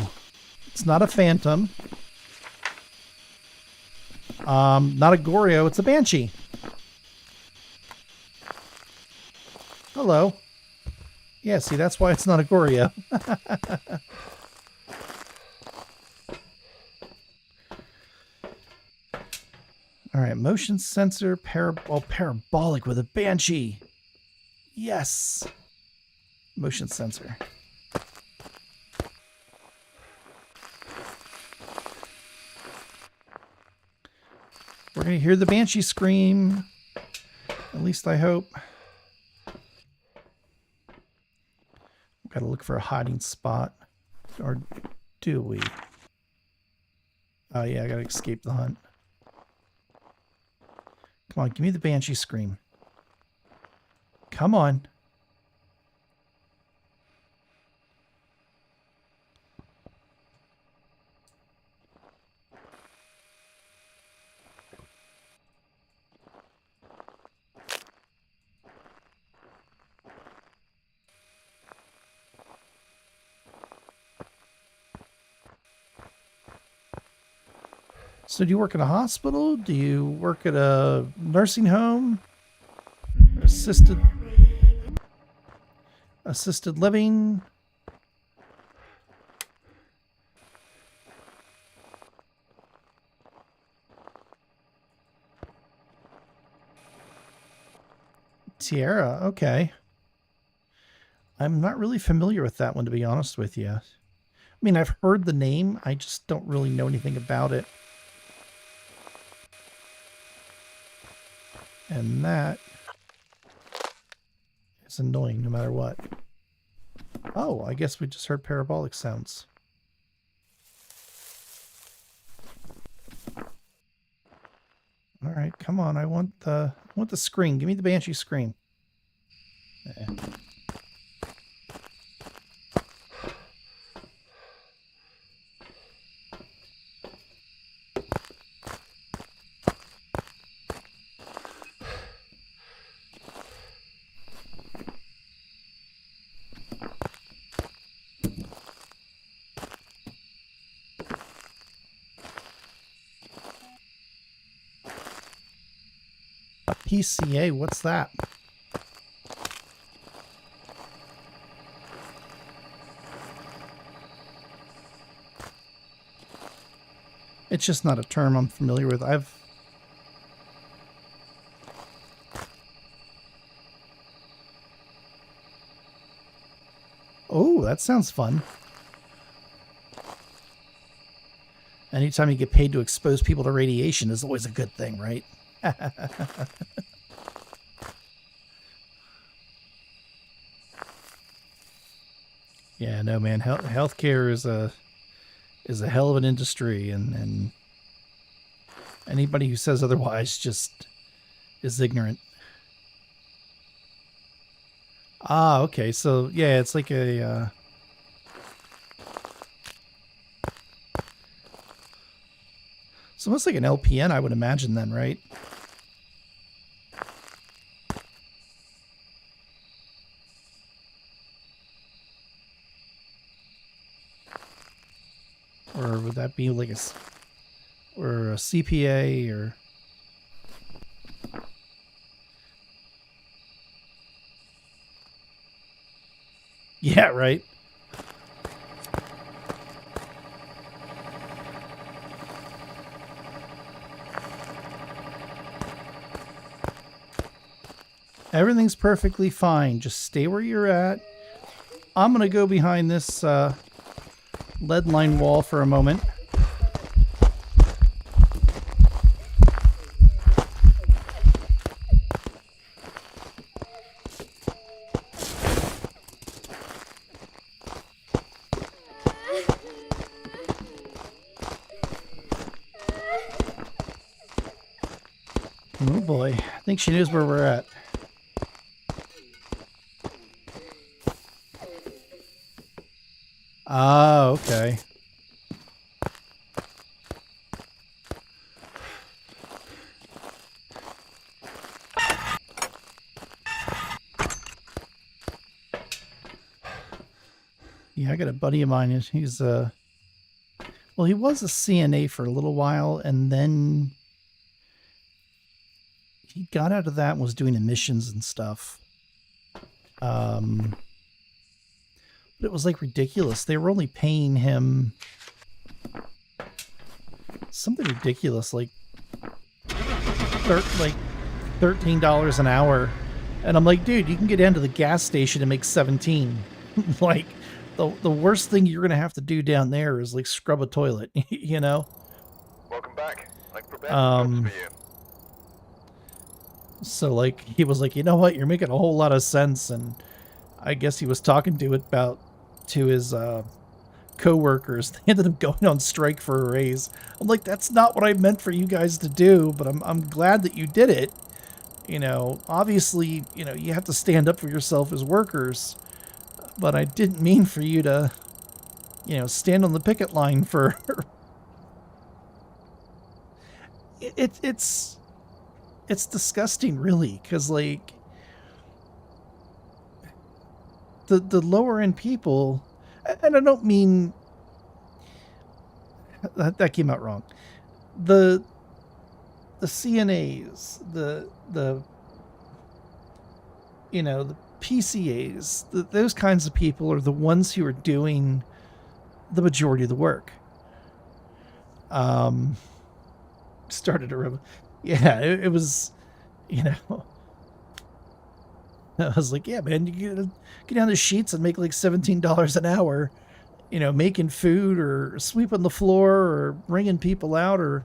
it's not a phantom. Not a Goryo, it's a Banshee. Hello. Yeah, see, that's why it's not a Goryo. Alright, motion sensor, parabolic with a Banshee. Yes. Motion sensor. We're going to hear the Banshee scream. At least I hope. Got to look for a hiding spot. Or do we? Oh yeah, I got to escape the hunt. Come on, give me the Banshee scream. Come on. So do you work at a hospital? Do you work at a nursing home? Assisted living? Tierra, okay. I'm not really familiar with that one, to be honest with you. I mean, I've heard the name. I just don't really know anything about it. And that is annoying no matter what. Oh, I guess we just heard parabolic sounds. All right, come on. I want the screen. Give me the Banshee screen. A PCA, what's that? It's just not a term I'm familiar with. Oh, that sounds fun. Anytime you get paid to expose people to radiation is always a good thing, right? Yeah, no, man. Healthcare is a hell of an industry, and anybody who says otherwise just is ignorant. Ah, okay. So yeah, it's like a it's almost like an LPN, I would imagine then, right? Or would that be like or a CPA or... Yeah, right. Everything's perfectly fine. Just stay where you're at. I'm going to go behind this lead line wall for a moment. Oh boy, I think she knows where we're at. Ah, okay. Yeah, I got a buddy of mine. He's well, he was a CNA for a little while, and then he got out of that and was doing emissions and stuff. But it was like ridiculous. They were only paying him something ridiculous, like $13 an hour. And I'm like, dude, you can get down to the gas station and make 17. Like, the worst thing you're gonna have to do down there is like scrub a toilet, you know. Welcome back. Like prepared jobs for you. So like he was like, you know what, you're making a whole lot of sense, and I guess he was talking to his co-workers. They ended up going on strike for a raise. I'm like, that's not what I meant for you guys to do, but I'm glad that you did it. You know, obviously, you know, you have to stand up for yourself as workers, but I didn't mean for you to, you know, stand on the picket line for it's disgusting, really, because like the lower end people, and I don't mean that came out wrong. The CNAs, the you know, the PCAs, those kinds of people are the ones who are doing the majority of the work. Started a yeah, it was, you know, I was like, yeah, man, you get down the sheets and make like $17 an hour, you know, making food or sweeping the floor or bringing people out, or,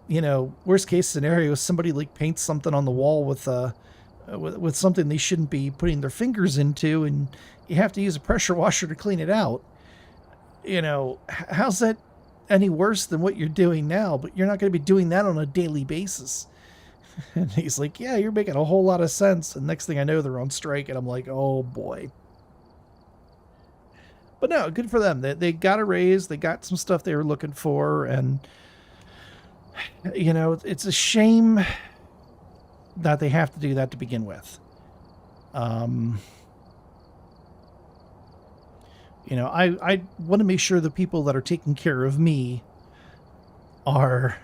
you know, worst case scenario, somebody like paints something on the wall with something they shouldn't be putting their fingers into, and you have to use a pressure washer to clean it out. You know, how's that any worse than what you're doing now? But you're not going to be doing that on a daily basis. And he's like, yeah, you're making a whole lot of sense. And next thing I know, they're on strike, and I'm like, oh boy. But no, good for them. They got a raise. They got some stuff they were looking for. And, you know, it's a shame that they have to do that to begin with. You know, I want to make sure the people that are taking care of me are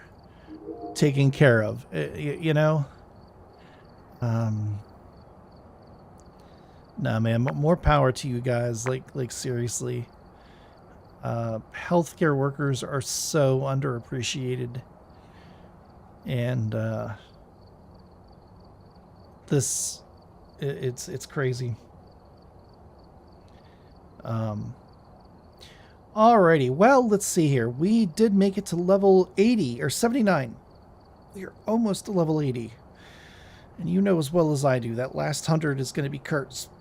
taken care of, you know? Nah, man, more power to you guys. Like seriously. Healthcare workers are so underappreciated. And, it's crazy. Alrighty, well, let's see here. We did make it to level 80, or 79. We are almost to level 80. And you know as well as I do, that last 100 is going to be cursed.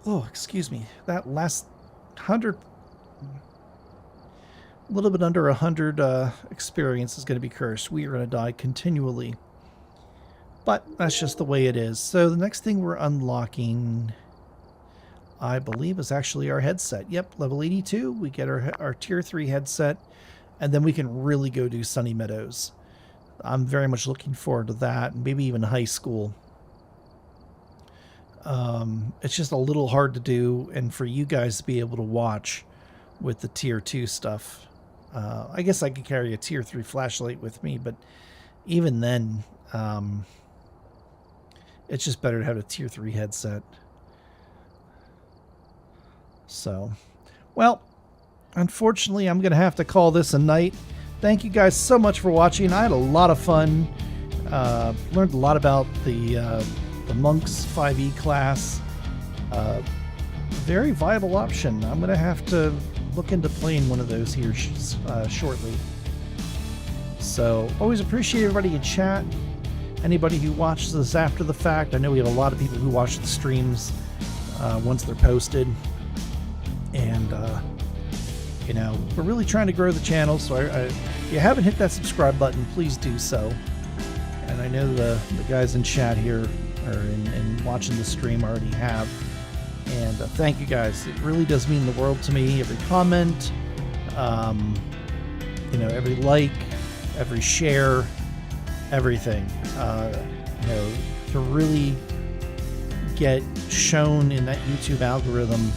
Oh, excuse me. That last 100, a little bit under 100 experience is going to be cursed. We are going to die continually. But that's just the way it is. So the next thing we're unlocking, I believe, is actually our headset. Yep, level 82. We get our tier 3 headset, and then we can really go do Sunny Meadows. I'm very much looking forward to that, maybe even high school. It's just a little hard to do, and for you guys to be able to watch with the tier 2 stuff. I guess I could carry a tier 3 flashlight with me, but even then, it's just better to have a tier 3 headset. So, well, unfortunately, I'm going to have to call this a night. Thank you guys so much for watching. I had a lot of fun. Learned a lot about the Monks 5e class. Very viable option. I'm going to have to look into playing one of those here shortly. So, always appreciate everybody in chat. Anybody who watches this after the fact. I know we have a lot of people who watch the streams once they're posted. And, you know, we're really trying to grow the channel, so if you haven't hit that subscribe button, please do so. And I know the guys in chat here or in watching the stream already have. And thank you guys. It really does mean the world to me. Every comment, you know, every like, every share, everything. You know, to really get shown in that YouTube algorithm,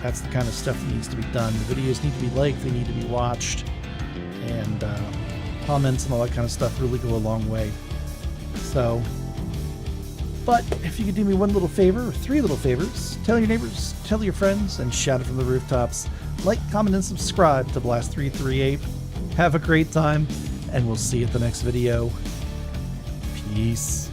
that's the kind of stuff that needs to be done. The videos need to be liked, they need to be watched, and comments and all that kind of stuff really go a long way. So, but if you could do me one little favor, or three little favors, tell your neighbors, tell your friends, and shout it from the rooftops. Like, comment, and subscribe to Blast 338. Have a great time, and we'll see you at the next video. Peace.